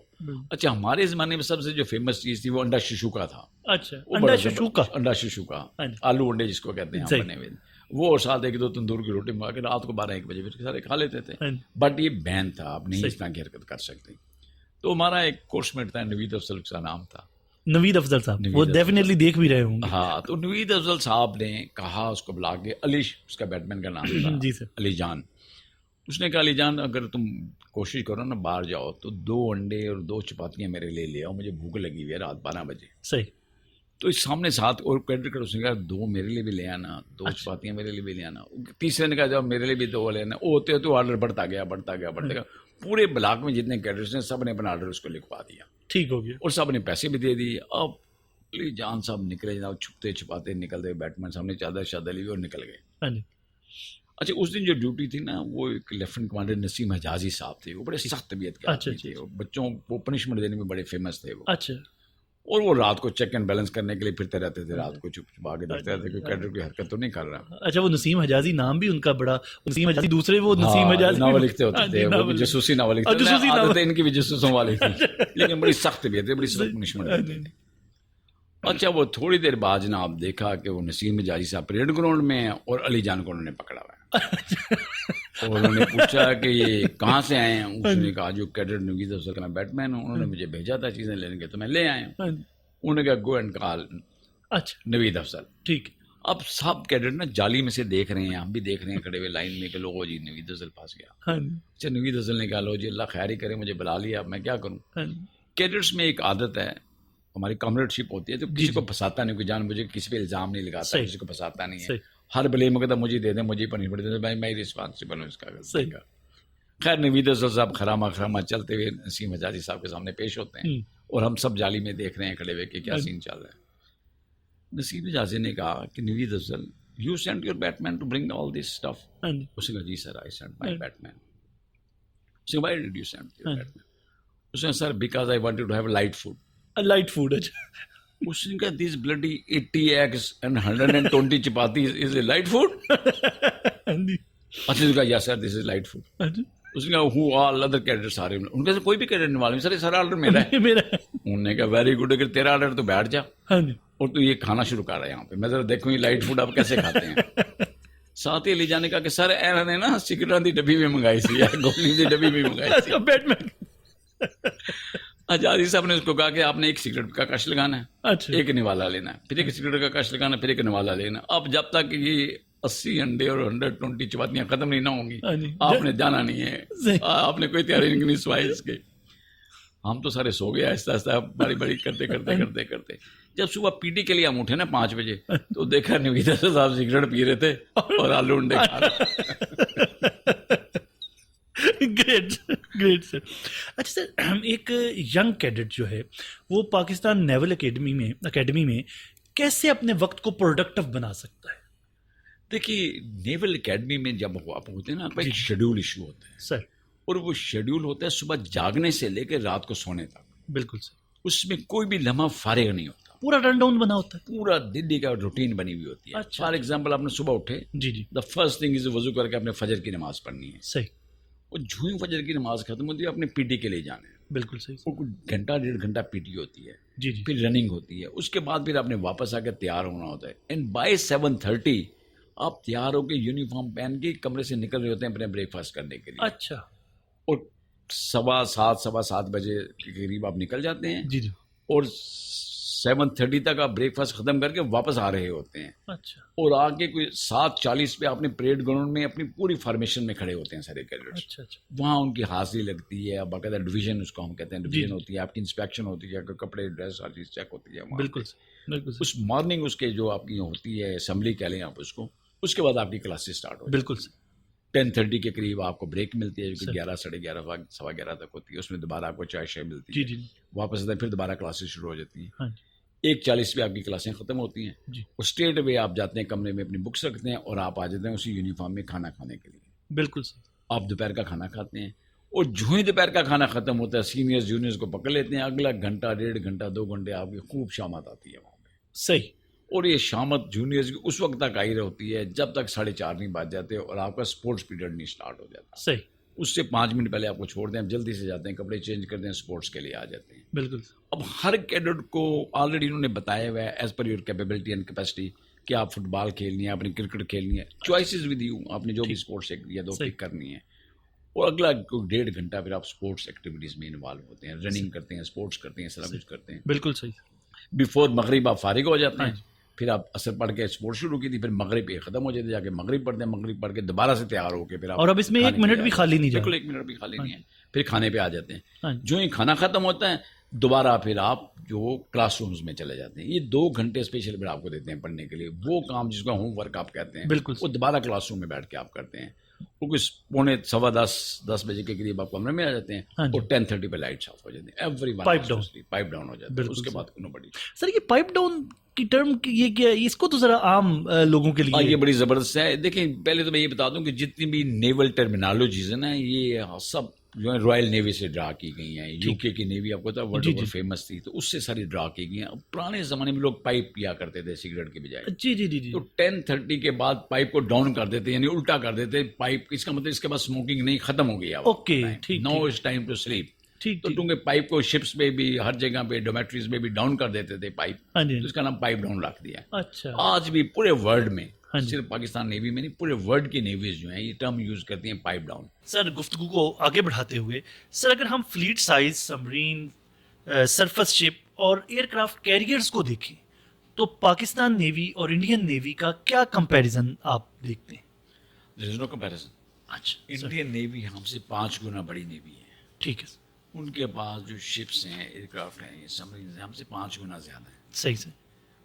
اچھا ہمارے زمانے میں سب سے جو فیمس چیز تھی وہ انڈا ششو کا تھا. اچھا انڈا ششو کا. انڈا ششو کا، آلو انڈے جس کو کہتے ہیں ہم بنے ہوئے، وہ اور ساتھ 1 2 تندور کی روٹی منگا کے رات کو 12 1 بجے پھر سارے کھا لیتے تھے. بٹ یہ بین تھا، آپ نہیں اس طرح کی حرکت کر سکتے. تو ہمارا ایک کورس میٹ تھا، نوید افضل کا نام تھا. نوید افضل صاحب وہ ڈیفینیٹلی دیکھ بھی رہے ہوں گے. ہاں تو نوید افضل صاحب نے کہا اس کو بلا کے، علی اس کا بیٹمین کا نام تھا. جی سر. علی جان. اس نے کہا علی جان اگر تم کوشش کرو نا باہر جاؤ تو 2 انڈے اور 2 چپاتیاں میرے لیے لے آؤ، مجھے بھوک لگی ہوئی ہے رات 12 بجے. صحیح. تو اس سامنے 7 اور کیڈر کر، اس نے کہا 2 میرے لیے بھی لے آنا، 2 چپاتیاں میرے لیے بھی لے آنا. تیسرے نے کہا جب میرے لیے بھی 2 لے آنا. ہوتے ہوتے آرڈر بڑھتا گیا. پورے بلاک میں جتنے کیڈرس ہیں سب نے اپنا آرڈر اس کو لکھوا دیا. ٹھیک ہو گیا. اور سب نے پیسے بھی دے دیے. اب علی جان صاحب نکلے جناب، چھپتے چھپاتے نکلتے، بیٹمین صاحب نے چادر شادر لی اور نکل گئے. اچھا اس دن جو ڈیوٹی تھی نا وہ ایک لیفٹنٹ کمانڈر نسیم حجازی صاحب تھے. وہ بڑے سخت طبیعت کے آدمی تھے، بچوں کو پنشمنٹ دینے میں بڑے فیمس تھے وہ. اچھا. اور وہ رات کو چیک اینڈ بیلنس کرنے کے لیے پھرتے رہتے تھے، رات کو چھپ چھپا کے دیکھتے رہتے کوئی کیڈر کی حرکت تو نہیں کر رہا. اچھا وہ نسیم حجازی نام بھی ان کا بڑا، نسیم حجازی دوسرے وہ نسیم حجازی ناول لکھتے ہوتے تھے، وہ بھی جاسوسی ناول لکھتے تھے. عادت ان کی بھی جاسوسوں والی تھی، لیکن بڑی سخت طبیعت تھی، بڑی سخت پنشمنٹ دیتے تھے. اچھا وہ تھوڑی دیر بعد جناب دیکھا کہ وہ نسیم حجازی صاحب پریڈ گراؤنڈ میں ہیں اور علی جان کو انہوں نے پکڑا ہوا ہے. اور انہوں نے پوچھا کہ یہ کہاں سے آئے ہیں. اس نے کہا جو کیڈر نوید افضل کا بیٹمین ہوں، انہوں نے مجھے بھیجا تھا چیزیں لینے کے تو میں لے آیا ہوں. انہوں نے کہا گو اینڈ کال نوید افضل. ٹھیک. اب سب کیڈر نا جالی میں سے دیکھ رہے ہیں، ہم بھی دیکھ رہے ہیں کھڑے ہوئے لائن میں کہ لوگوں جی نوید افضل پھنس گیا. اچھا نوید افضل نے کہا لو جی اللہ خیر ہی کرے، مجھے بلا لیا، اب میں کیا کروں. کیڈرس میں ایک عادت ہے، ہماری کامریڈ شپ ہوتی ہے تو کسی کو پھنساتا نہیں، کوئی جان مجھے کسی پہ الزام نہیں لگاتا، کسی کو پھنساتا نہیں ہے. ہر بلیم کہتا مجھے دے دیں، مجھے پنشمنٹ دے دیں، بھائی میں رسپانسبل ہوں اس کا. خیر نوید افضل صاحب خراما چلتے ہوئے نسیم حجازی صاحب کے سامنے پیش ہوتے ہیں اور ہم سب جالی میں دیکھ رہے ہیں کھڑے ہوئے کہ کیا سین چل رہا ہے. نسیم حجازی نے کہا کہ Naveed Afzal you sent your batman to bring all this stuff. اس نے کہا جی سر آئی سینٹ مائی بیٹمین. اس نے why did you sent your batman. اس نے sir because I wanted to have light food. Light food. اس نے کہا this bloody 80 eggs and 120 chapatis is a light food. اچھا کہا یس سر دس از لائٹ فوڈ. اس نے کہا ہو آل ادر کیڈرس آ رہے ہیں. ان کے کوئی بھی کیڈر نہیں معلوم سر یہ سارا آرڈر میرا ہے. انہوں نے کہا ویری گڈ، اگر تیرا آرڈر تو بیٹھ جا اور تو یہ کھانا شروع کر رہا ہے یہاں پہ، میں ذرا دیکھوں یہ لائٹ فوڈ آپ کیسے کھاتے ہیں. ساتھ ہی لے جانے کا کہ سر انہوں نے نا سگریٹاں دی ڈبی میں منگائی سی، گولی دی ڈبی میں منگائی سی. حجازی صاحب نے اس کو کہا کہ آپ نے ایک سگریٹ کا کش لگانا ہے، ایک نوالا لینا ہے، پھر ایک سگریٹ کا کش لگانا ہے، پھر ایک نوالا لینا. اب جب تک یہ 80 انڈے اور 120 چپاتیاں ختم نہیں نہ ہوں گی آپ نے جانا نہیں ہے، آپ نے کوئی تیاری نہیں سوائے اس کے. ہم تو سارے سو گئے آہستہ آہستہ بڑی بڑی کرتے کرتے کرتے کرتے. جب صبح پی ٹی کے لیے ہم اٹھے نا 5 بجے تو دیکھا نوید افضل صاحب سگریٹ پی رہے تھے اور آلو انڈے کھا رہے. گریٹ گریٹ سر. اچھا سر ایک ینگ کیڈٹ جو ہے وہ پاکستان نیول اکیڈمی میں کیسے اپنے وقت کو پروڈکٹیو بنا سکتا ہے؟ دیکھیے نیول اکیڈمی میں جب آپ ہوتے ہیں نا ایک شیڈول ایشو ہوتا ہے سر، اور وہ شیڈول ہوتا ہے صبح جاگنے سے لے کے رات کو سونے تک. بالکل سر. اس میں کوئی بھی لمحہ فارغ نہیں ہوتا، پورا رن ڈاؤن بنا ہوتا ہے، پورا دلی کا روٹین بنی ہوئی ہوتی ہے. فار ایگزامپل آپ نے صبح اٹھے، جی جی، دا فرسٹ تھنگ از وضو کر کے اپنے فجر کی نماز پڑھنی ہے. صحیح. اور جھوئی فجر کی نماز ختم ہوتی ہے اپنے پی ٹی کے لیے جانا ہے. بالکل صحیح. وہ کچھ گھنٹہ 1.5 گھنٹہ پی ٹی ہوتی ہے، جی جی، پھر رننگ ہوتی ہے. اس کے بعد پھر آپ نے واپس آ کے تیار ہونا ہوتا ہے. اینڈ بائی 7:30 آپ تیار ہو کے یونیفارم پہن کے کمرے سے نکل رہے ہوتے ہیں اپنے بریک فاسٹ کرنے کے لیے. اچھا. اور 7:15 بجے کے قریب آپ نکل جاتے ہیں. جی جی. اور 7:30 تک آپ بریک فاسٹ ختم کر کے واپس آ رہے ہوتے ہیں. اچھا. اور آگے کوئی 7:40 پہ اپنے پریڈ گراؤنڈ میں اپنی پوری فارمیشن میں کھڑے ہوتے ہیں سارے کیڈٹس. اچھا اچھا. وہاں ان کی حاضری لگتی ہے، باقاعدہ ڈویژن اس کو ہم کہتے ہیں، ڈویژن ہوتی ہے، آپ کی انسپیکشن ہوتی ہے، کپڑے ڈریس ہر چیز چیک ہوتی ہے. بالکل بالکل. اس مارننگ اس کے جو آپ کی ہوتی ہے اسمبلی کہہ لیں آپ اس کو، اس کے بعد آپ کی کلاسز اسٹارٹ ہوتی ہے. بالکل. 10:30 کے قریب آپ کو بریک ملتی ہے جو کہ سر 11 11:30 11:15 تک ہوتی ہے. اس میں دوبارہ آپ کو چائے شائے ملتی جی ہے. جی واپس آتے ہیں پھر دوبارہ کلاسز شروع ہو جاتی ہیں. ہاں جی 1:40 پہ آپ کی کلاسیں ختم ہوتی ہیں. جی اور اسٹریٹ اوے آپ جاتے ہیں کمرے میں اپنی بکس رکھتے ہیں اور آپ آ جاتے ہیں اسی یونیفارم میں کھانا کھانے کے لیے. بالکل صحیح آپ دوپہر کا کھانا کھاتے ہیں اور جو ہی دوپہر کا کھانا ختم ہوتا ہے سینئرز جونیئرز کو پکڑ لیتے ہیں. اگلا گھنٹہ 1.5 گھنٹہ 2 گھنٹے آپ کی خوب شامت آتی ہے وہاں پہ. صحیح اور یہ شامت جونیئرز کی اس وقت تک آئی ہوتی ہے جب تک 4:30 نہیں بج جاتے اور آپ کا سپورٹس پیریڈ نہیں سٹارٹ ہو جاتا. صحیح اس سے 5 منٹ پہلے آپ کو چھوڑ دیں. آپ جلدی سے جاتے ہیں کپڑے چینج کرتے ہیں سپورٹس کے لیے آ جاتے ہیں. بالکل اب ہر کیڈٹ کو آلریڈی انہوں نے بتایا ہوا ہے as per your capability and capacity کہ آپ فٹ بال کھیلنی ہے, آپ نے کرکٹ کھیلنی ہے, چوائسیز بھی دی ہوں آپ نے جو بھی اسپورٹس ایک یا دو صحیح پک کرنی ہے. اور اگلا 1.5 گھنٹہ پھر آپ اسپورٹس ایکٹیویٹیز میں انوالو ہوتے ہیں, رننگ کرتے ہیں, اسپورٹس کرتے ہیں, سارا کچھ کرتے ہیں. بالکل صحیح بیفور مغرب آپ فارغ ہو جاتے ہاں ہیں. جی پھر آپ عصر پڑھ کے اسپورٹ شروع کی تھی, پھر مغرب پہ ختم ہو جاتے, جا کے مغرب پڑھتے ہیں, مغرب پڑھ کے دوبارہ سے تیار ہو کے پھر آپ اور اب اس میں کھانے 1 کے لیے منٹ آ بھی جاتے خالی ہیں. نہیں جا بالکل رہا 1 منٹ بھی خالی ہاں نہیں ہے. پھر کھانے پہ آ جاتے ہیں. ہاں جی جو ہی کھانا ختم ہوتا ہے دوبارہ پھر آپ جو کلاس رومز میں چلے جاتے ہیں. یہ 2 گھنٹے اسپیشل پھر آپ کو دیتے ہیں پڑھنے کے لیے. وہ کام جس کو ہوم ورک آپ کہتے ہیں بالکل وہ دوبارہ کلاس روم میں بیٹھ کے آپ کرتے ہیں. وہ کچھ 9:45 بجے کے قریب آپ کمرے میں آ جاتے ہیں ہاں جی اور 10:30 پہ لائٹس آف ہو جاتی ہیں. Everyone pipe down pipe down ہو جاتا ہے. بالکل اس کے صحیح. بعد نو بڑی. سر یہ پائپ ڈاؤن کی ٹرم یہ کیا ہے؟ اس کو تو ذرا عام لوگوں کے یہ لیے بڑی زبردست ہے. دیکھیں پہلے تو میں یہ بتا دوں کہ جتنی بھی نیول ٹرمینالوجیز ہیں نا یہ سب جو ہے رائل نیوی سے ڈرا کی گئی ہیں. یو کے کی نیوی آپ کو پتا ورلڈ اوور فیمس تھی تو اس سے ساری ڈرا کی گئی ہیں. پرانے زمانے میں لوگ پائپ پیا کرتے تھے سگریٹ کے بجائے. جی جی جی جی تو 10:30 کے بعد پائپ کو ڈاؤن کر دیتے یعنی الٹا کر دیتے پائپ. اس کا مطلب اس کے بعد اسموکنگ نہیں, ختم ہو گئی. اوکے ٹھیک نو از ٹائم ٹو سلیپ. ٹھیک تو ٹھیک کیونکہ پائپ کو شپس میں بھی ہر جگہ پہ ڈومیٹریز میں بھی ڈاؤن کر دیتے تھے پائپ, ہاں جی تو اس کا نام پائپ ڈاؤن رکھ دیا. اچھا آج بھی پورے ورلڈ میں ہاں جی. صرف پاکستان نیوی میں نہیں پورے ورلڈ کی نیویز جو ہیں یہ ٹرم یوز کرتی ہیں پائپ ڈاؤن. سر گفتگو کو آگے بڑھاتے ہوئے سر اگر ہم فلیٹ سائز سبمرین سرفس شپ اور ایئر کرافٹ کیریئرز کو دیکھیں تو پاکستان نیوی اور انڈین نیوی کا کیا کمپیریزن آپ دیکھتے ہیں؟ There is no comparison. اچھا انڈین نیوی ہم سے 5 گنا بڑی نیوی ہے. ٹھیک ہے ان کے پاس جو شپس ہیں ایئر کرافٹ ہیں سبمرینز ہیں ہم سے 5 گنا زیادہ ہیں. صحیح سے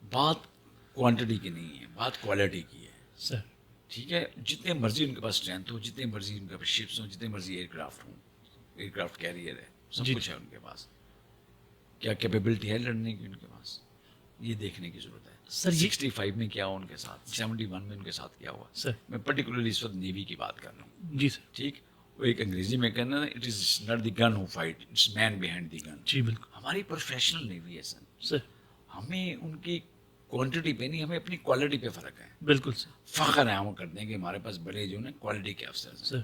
بات کوانٹٹی کی نہیں ہے, بات کوالٹی کی ہے. سر ٹھیک ہے, جتنے مرضی ان کے پاس اسٹرینتھ ہو, جتنے مرضی ان کے پاس شپس ہوں, جتنے مرضی ایئر کرافٹ ہوں, ایئر کرافٹ کیریئر ہے, سب کچھ ہے ان کے پاس. کیا کیپیبلٹی ہے لڑنے کی ان کے پاس, یہ دیکھنے کی ضرورت ہے. سر 65 میں کیا ہوا ان کے ساتھ, 71 میں ان کے ساتھ کیا ہوا. سر میں پرٹیکولرلی اس وقت نیوی کی بات کر رہا ہوں. جی سر ٹھیک, وہ ایک انگریزی میں کہنا ہے it is not the gun who fight, it's man behind the gun. جی بالکل ہماری پروفیشنل نیوی ہے سر. سر ہمیں ان کی کوانٹٹی پہ نہیں, ہمیں اپنی کوالٹی پہ فرق ہے. بالکل سر فخر ہے ہم کرتے ہیں کہ ہمارے پاس بڑے جو نا کوالٹی کے افسر ہیں. سر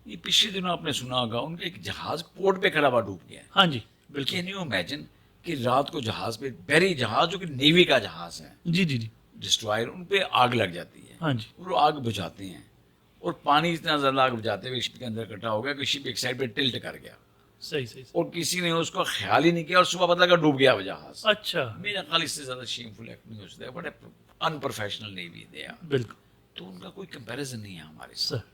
یہ پچھلے دنوں آپ نے سنا ہوگا ان کا ایک جہاز پورٹ پہ کھڑا ہوا ڈوب گیا ہے. ہاں جی بالکل کین یو امیجن کہ رات کو جہاز پہ بحری جہاز جو کہ نیوی کا جہاز ہے جی جی جی ڈسٹرائر, ان پہ آگ لگ جاتی ہے. ہاں جی وہ آگ بجھاتے ہیں اور پانی اتنا زیادہ آگ بجھاتے ہوئے شپ کے اندر اکٹھا ہو گیا کہ شپ ایک سائڈ پہ ٹلٹ کر گیا صحیح صحیح اور کسی نے اس کو خیال ہی نہیں کیا اور صبح پتہ لگا ڈوب گیا وہ جہاز. اچھا میرا خیال اس سے زیادہ شیم فل ایکٹ نہیں ہو سکتا ہے. بڑے انپروفیشنل نیوی دے آر. بالکل تو ان کا کوئی کمپیریزن نہیں ہے ہمارے سر ساتھ.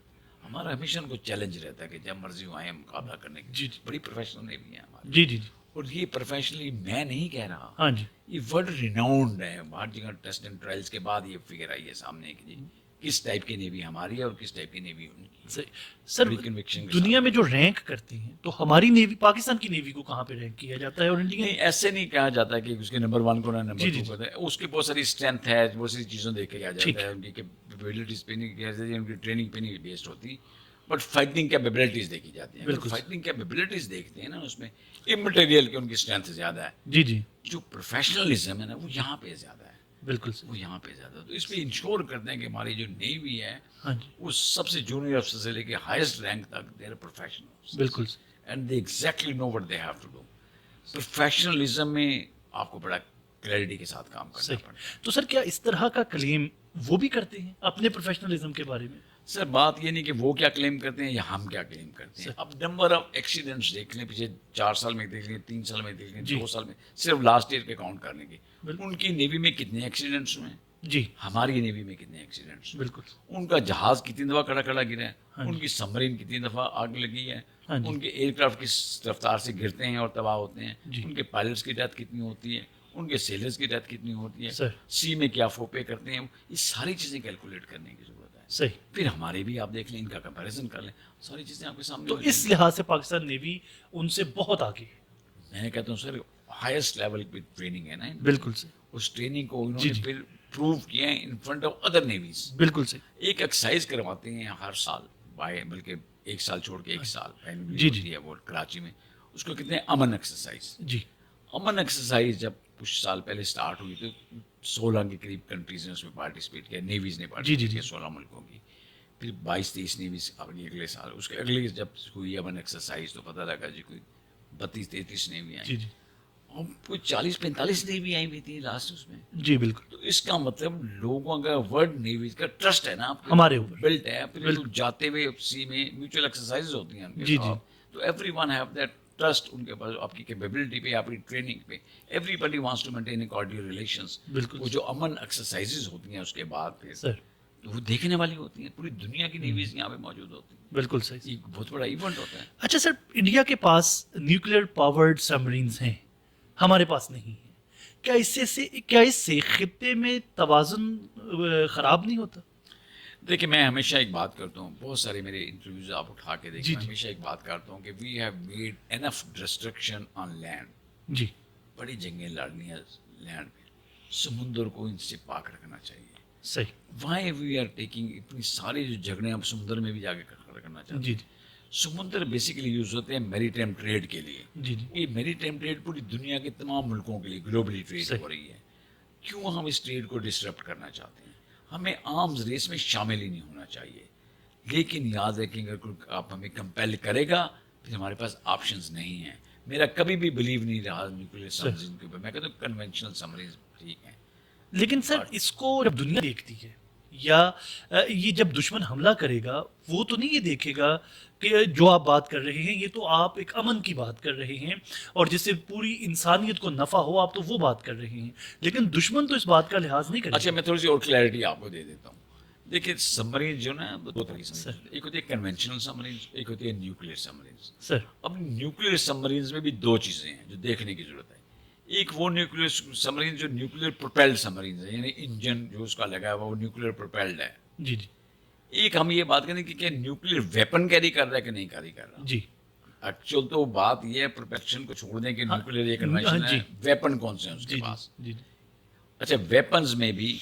ہمارا ہمیشہ ان کو چیلنج رہتا ہے کہ جب مرضی ہو آئے مقابلہ کرنے کی. جی بڑی پروفیشنل نیوی ہے ہماری. جی جی جی اور یہ پروفیشنلی میں نہیں کہہ رہا, ہاں جی یہ ورلڈ ریناؤنڈ ہے. ہر جگہ ٹیسٹ اینڈ ٹرائلس کے بعد یہ فگر آئی ہے سامنے کہ جی کس ٹائپ کی نیوی ہماری ہے اور کس ٹائپ کی نیوی ان کی. صحیح. سر بڑی conviction کے دنیا میں جو رینک کرتے ہیں تو ہماری نیوی پاکستان کی نیوی کو کہاں پہ رینک کیا جاتا ہے اور انڈیا نہیں ایسے نہیں کہا جاتا کہ اس کے نمبر 1 کو نہ نمبر جی 2 جی کو. اس کی بہت ساری اسٹرینتھ ہے, بہت سی چیزوں دیکھ کے کیا جاتا ہے. ان کی کیپیبلٹیز پہ نہیں کیا جاتا, ان کی ٹریننگ پہ نہیں بیسڈ ہوتی, بٹ فائٹنگ کیپیبلٹیز دیکھی جاتی ہیں. بالکل. فائٹنگ کیپیبلٹیز دیکھتے ہیں نا اس میں امٹیریل کی ان کی اسٹرینتھ زیادہ ہے. جی جی جو پروفیشنلزم ہے نا وہ یہاں پہ زیادہ ہے. بالکل صحیح. وہ یہاں پہ زیادہ. تو اس پہ انشور کرتے ہیں کہ ہماری جو نیوی ہے ہاں جی وہ سب سے جونیئر افسر سے لے کے ہائیسٹ رینک تک دے آر پروفیشنل بالکل and they exactly know what they have to do. Professionalism میں آپ کو بڑا کلیئرٹی کے ساتھ کام کرنا صحیح. پڑتا ہے. تو سر کیا اس طرح کا کلیم وہ بھی کرتے ہیں اپنے پروفیشنلزم کے بارے میں؟ سر بات یہ نہیں کہ وہ کیا کلیم کرتے ہیں یا ہم کیا کلیم کرتے ہیں. اب نمبر آف ایکسیڈنٹس دیکھ لیں, پیچھے 4 سال میں دیکھ لیں, 3 سال میں دیکھ لیں, 2 سال میں, صرف لاسٹ ایئر کے کاؤنٹ کرنے کے. ان کی نیوی میں کتنے ایکسیڈنٹس ہوئے ہیں, جی ہماری نیوی میں کتنے ایکسیڈنٹس ہوئے. بالکل. ان کا جہاز کتنی دفعہ کھڑا کھڑا گرا ہے, ان کی سبمرین کتنی دفعہ آگ لگی ہے, ان کے ایئر کرافٹ کس رفتار سے گرتے ہیں اور تباہ ہوتے ہیں, ان کے پائلٹس کی ڈیتھ کتنی ہوتی ہے, ان کے سیلرز کی ڈیتھ کتنی ہوتی ہے, سی میں کیا فوپے کرتے ہیں. یہ ساری چیزیں کیلکولیٹ کرنے کی ضرورت ہے. صحیح. پھر ہمارے بھی آپ دیکھ لیں، ان کا کمپیریزن کر لیں، ساری چیزیں آپ کے سامنے تو ہو جائیں اس لحاظ سے پاکستان نیوی ان سے بہت آگے ہے. گی۔ میں کہتا ہوں سر ہائیسٹ لیول کی ٹریننگ ہے نا ان کی۔ بالکل صحیح. اس ٹریننگ کو انہوں جی نے جی. پھر پروو کیا ہے in front of other Neves. بالکل صحیح. ایک ایکسرسائز کرواتے ہیں ہر سال، بلکہ ایک سال چھوڑ کے ایک سال جی جی. ہوتی ہے وہ کراچی میں، اس کو کہتے ہیں امن ایکسرسائز۔ جی امن ایکسرسائز جب کچھ سال پہلے سٹارٹ ہوئی تو 16 کے قریب کنٹریز نے اس میں پارٹیسپیٹ کیا، نیویز نے جی پارٹیسپیٹ جی. کیا 16 ملکوں کی۔ پھر 22-23 نیویز اگلے سال، اس کے اگلے جب ہوئی امن ایکسرسائز تو پتہ لگا جی کوئی 32-33 نیوی آئیں، جی جی. اور کوئی 40-45 نیوی آئی ہوئی تھی لاسٹ اس میں۔ جی بالکل. تو اس کا مطلب لوگوں کا ورلڈ نیویز کا ٹرسٹ ہے نا آپ کے ہمارے اوپر بلٹ ہے، پھر تو جاتے ہوئے سی میں میوچل ایکسرسائز ہوتی ہیں ان کے جی جی. ساتھ، تو every one have that trust in کے پاس، آپ کی کیپیبلٹی پہ، آپ کی ٹریننگ پہ۔ Everybody wants to maintain a cardio relations. بالکل. وہ جو امن ایکسرسائزز ہوتی ہیں اس کے بعد پھر سر تو وہ دیکھنے والی ہوتی ہیں، پوری دنیا کی نیویز یہاں پہ موجود ہوتی ہیں۔ بالکل صحیح. ایک بہت بڑا ایونٹ ہوتا ہے۔ اچھا سر، انڈیا کے پاس نیوکلیئر پاورڈ سبمرینز ہیں، ہمارے پاس نہیں ہیں. کیا اس سے خطے میں توازن خراب نہیں ہوتا؟ دیکھیں میں ہمیشہ ایک بات کرتا ہوں، بہت سارے میرے انٹرویوز آپ اٹھا کے دیکھیں، جی میں جی. ہمیشہ ایک بات کرتا ہوں کہ we have made enough destruction on land. جی بڑی جنگیں لڑنی ہے لینڈ پہ، سمندر کو ان سے پاک رکھنا چاہیے۔ صحیح. وائی وی آر ٹیکنگ اتنی ساری جو جھگڑے ہم سمندر میں بھی جا کے کرنا چاہتے ہیں۔ جی جی. سمندر بیسیکلی یوز ہوتے ہیں میری ٹائم ٹریڈ کے لیے۔ جی جی. یہ میری ٹائم ٹریڈ پوری دنیا کے تمام ملکوں کے لیے گلوبلی ٹریڈ صحیح. ہو رہی ہے۔ کیوں ہم اس ٹریڈ کو ڈسٹرپٹ کرنا چاہتے ہیں؟ ہمیں آرمز ریس میں شامل ہی نہیں ہونا چاہیے، لیکن یاد رکھیں اگر کوئی آپ ہمیں کمپیل کرے گا پھر ہمارے پاس آپشنز نہیں ہیں۔ میرا کبھی بھی بلیو نہیں رہا نیوکلیئر سبمرین کے اوپر، میں کہتا ہوں کنونشنل سبمرین ٹھیک ہیں۔ لیکن سر اس کو جب دنیا دیکھتی ہے یا یہ جب دشمن حملہ کرے گا، وہ تو نہیں یہ دیکھے گا کہ جو آپ بات کر رہے ہیں یہ تو آپ ایک امن کی بات کر رہے ہیں اور جس سے پوری انسانیت کو نفع ہو، آپ تو وہ بات کر رہے ہیں، لیکن دشمن تو اس بات کا لحاظ نہیں کرے گا. اچھا میں تھوڑی سی اور کلیئرٹی آپ کو دے دیتا ہوں۔ دیکھیے سبمرین جو نا دو طرح کی سبمرین، ایک ہوتی ہے کنونشنل سبمرین، ایک ہوتی ہے نیوکلیئر سبمرین۔ سر اب نیوکلیئر سبمرینز میں بھی دو چیزیں ہیں جو دیکھنے کی ضرورت ہے۔ ایک وہ نیوکلیئر سبمرین جو نیوکلیئر پروپیلڈ سبمرینز ہیں، یعنی انجن جو اس کا لگا ہوا وہ نیوکلیئر پروپیلڈ ہے۔ جی جی. ایک ہم یہ بات کریں کہ کیا نیوکلیئر ویپن کیری کر رہا ہے کہ نہیں کیری کر رہا۔ جی ایکچوئل تو بات یہ ہے پروپیکشن کو چھوڑ دیں کہ نیوکلیئر یہ کنونشن ہے، جی. ویپن کون سے ہیں اس جی کے پاس۔ جی. اچھا ویپنز میں بھی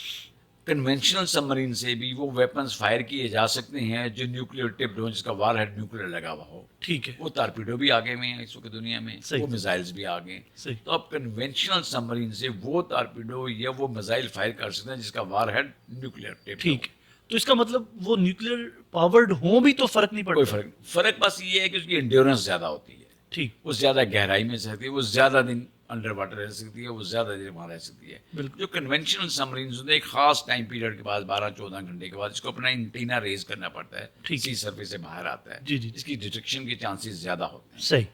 کنونشنل سبمرین سے بھی وہ ویپنز فائر کیے جا سکتے ہیں جو نیوکلیئر ٹپڈ ہوں، جس کا وار ہیڈ نیوکلیئر لگا ہوا ہو۔ ٹھیک ہے. وہ تارپیڈو بھی آگے میں ہیں اس وقت دنیا میں، صحیح. وہ میزائلز بھی آگے۔ صحیح. تو اب کنونشنل سبمرین سے وہ تارپیڈو یا وہ میزائل فائر کر سکتے ہیں جس کا وار ہیڈ نیوکلیئر ٹپڈ ہو۔ ٹھیک ہے. تو اس کا مطلب وہ نیوکلیئر پاورڈ ہوں بھی تو فرق نہیں کوئی پڑتا؟ فرق بس یہ ہے کہ اس کی انڈیورنس زیادہ ہوتی ہے، ٹھیک. وہ زیادہ گہرائی میں سکتی ہے، وہ زیادہ دن انڈر واٹر رہ سکتی ہے، وہ زیادہ دیر وہاں رہ سکتی ہے۔ بالکل. جو کنونشنل سبمرینز ہوتے ہیں ایک خاص ٹائم پیریڈ کے بعد 12-14 گھنٹے کے بعد اس کو اپنا انٹینا ریز کرنا پڑتا ہے، ٹھیک. سی سرفیس سے باہر آتا ہے، جی جی. اس کی ڈیٹیکشن کے چانسز زیادہ ہوتے ہیں۔ صحیح.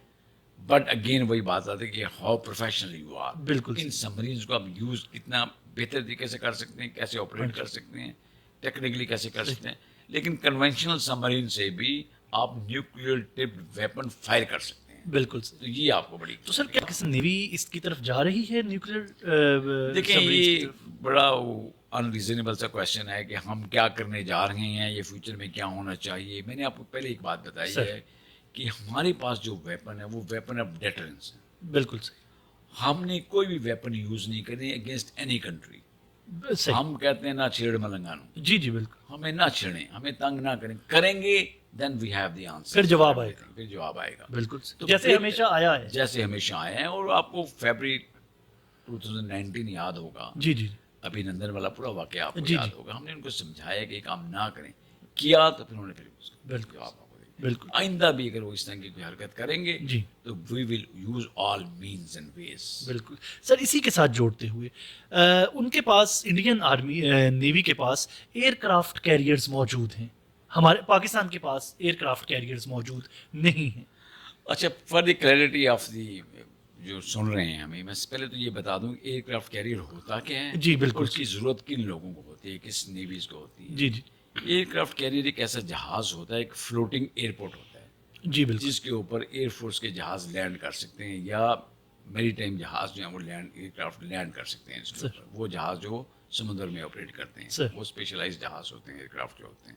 بٹ اگین وہی بات آتی ہے کہ ہاؤ پروفیشنل یو آر۔ بالکل. ان سبمرینز کو آپ یوز کتنا بہتر طریقے سے کر سکتے ہیں، کیسے آپریٹ کر سکتے ہیں، ٹیکنیکلی کیسے کر سکتے ہیں۔ لیکن کنونشنل سبمرین سے بھی آپ نیوکلیئر ٹپڈ ویپن فائر کر سکتے ہیں۔ بالکل. تو یہ آپ کو بڑی تو سر کیا کسی نیوی اس کی طرف جا رہی ہے نیوکلیئر؟ دیکھیں یہ بڑا انریزنیبل سا کویشچن ہے کہ ہم کیا کرنے جا رہے ہیں، یہ فیوچر میں کیا ہونا چاہیے۔ میں نے آپ کو پہلے ایک بات بتائی ہے کہ ہمارے پاس جو ویپن ہے وہ ویپن آف ڈیٹرنس ہے۔ بالکل صحیح. ہم نے کوئی بھی ویپن یوز نہیں کرنی اگینسٹ اینی کنٹری۔ صحیح. ہم کہتے ہیں نہ چھیڑ ملنگانو، جی جی بالکل. ہمیں نہ چھیڑیں، ہمیں تنگ نہ کریں، کریں گے دین وی ہیو دی آنسر، پھر جواب آئے گا. پھر جواب آئے گا۔ بالکل تو جیسے ہمیشہ آیا ہے. جیسے ہمیشہ آئے ہیں۔ اور آپ کو فیبرری 2019 یاد ہوگا، جی جی. ابھی نندن والا پورا واقعہ آپ کو جی یاد جی. ہوگا۔ ہم نے ان کو سمجھایا کہ یہ کام نہ کریں، کیا تو پھر انہوں نے پھر اس کا بالکل. جواب آپ کو دے دیا۔ بالکل. آئندہ بھی اگر وہ اس طرح کی کوئی حرکت کریں گے جی. تو we will use all means and ways. بالکل سر. اسی کے ساتھ جوڑتے ہوئے ان کے پاس انڈین آرمی نیوی کے پاس ایئر کرافٹ کیریئرز موجود ہیں، ہمارے پاکستان کے پاس ایئر کرافٹ کیریئرز موجود نہیں ہیں. اچھا for the clarity of the جو سن رہے ہیں ہمیں، میں پہلے تو یہ بتا دوں کہ ایئر کرافٹ کیریئر ہوتا کیا ہے، جی بالکل. اس کی ضرورت کن لوگوں کو ہوتی ہے، کس نیویز کو ہوتی ہے۔ جی جی. ایئر کرافٹ کیریئر ایک ایسا جہاز ہوتا ہے، ایک فلوٹنگ ایئرپورٹ ہوتا ہے جی بالکل. جس کے اوپر ایئر فورس کے جہاز لینڈ کر سکتے ہیں یا میری ٹائم جہاز جو ہیں وہ ایئر کرافٹ لینڈ کر سکتے ہیں اس کے اوپر. وہ جہاز جو سمندر میں آپریٹ کرتے ہیں وہ اسپیشلائز جہاز ہوتے ہیں, ایئر کرافٹ جو ہوتے ہیں,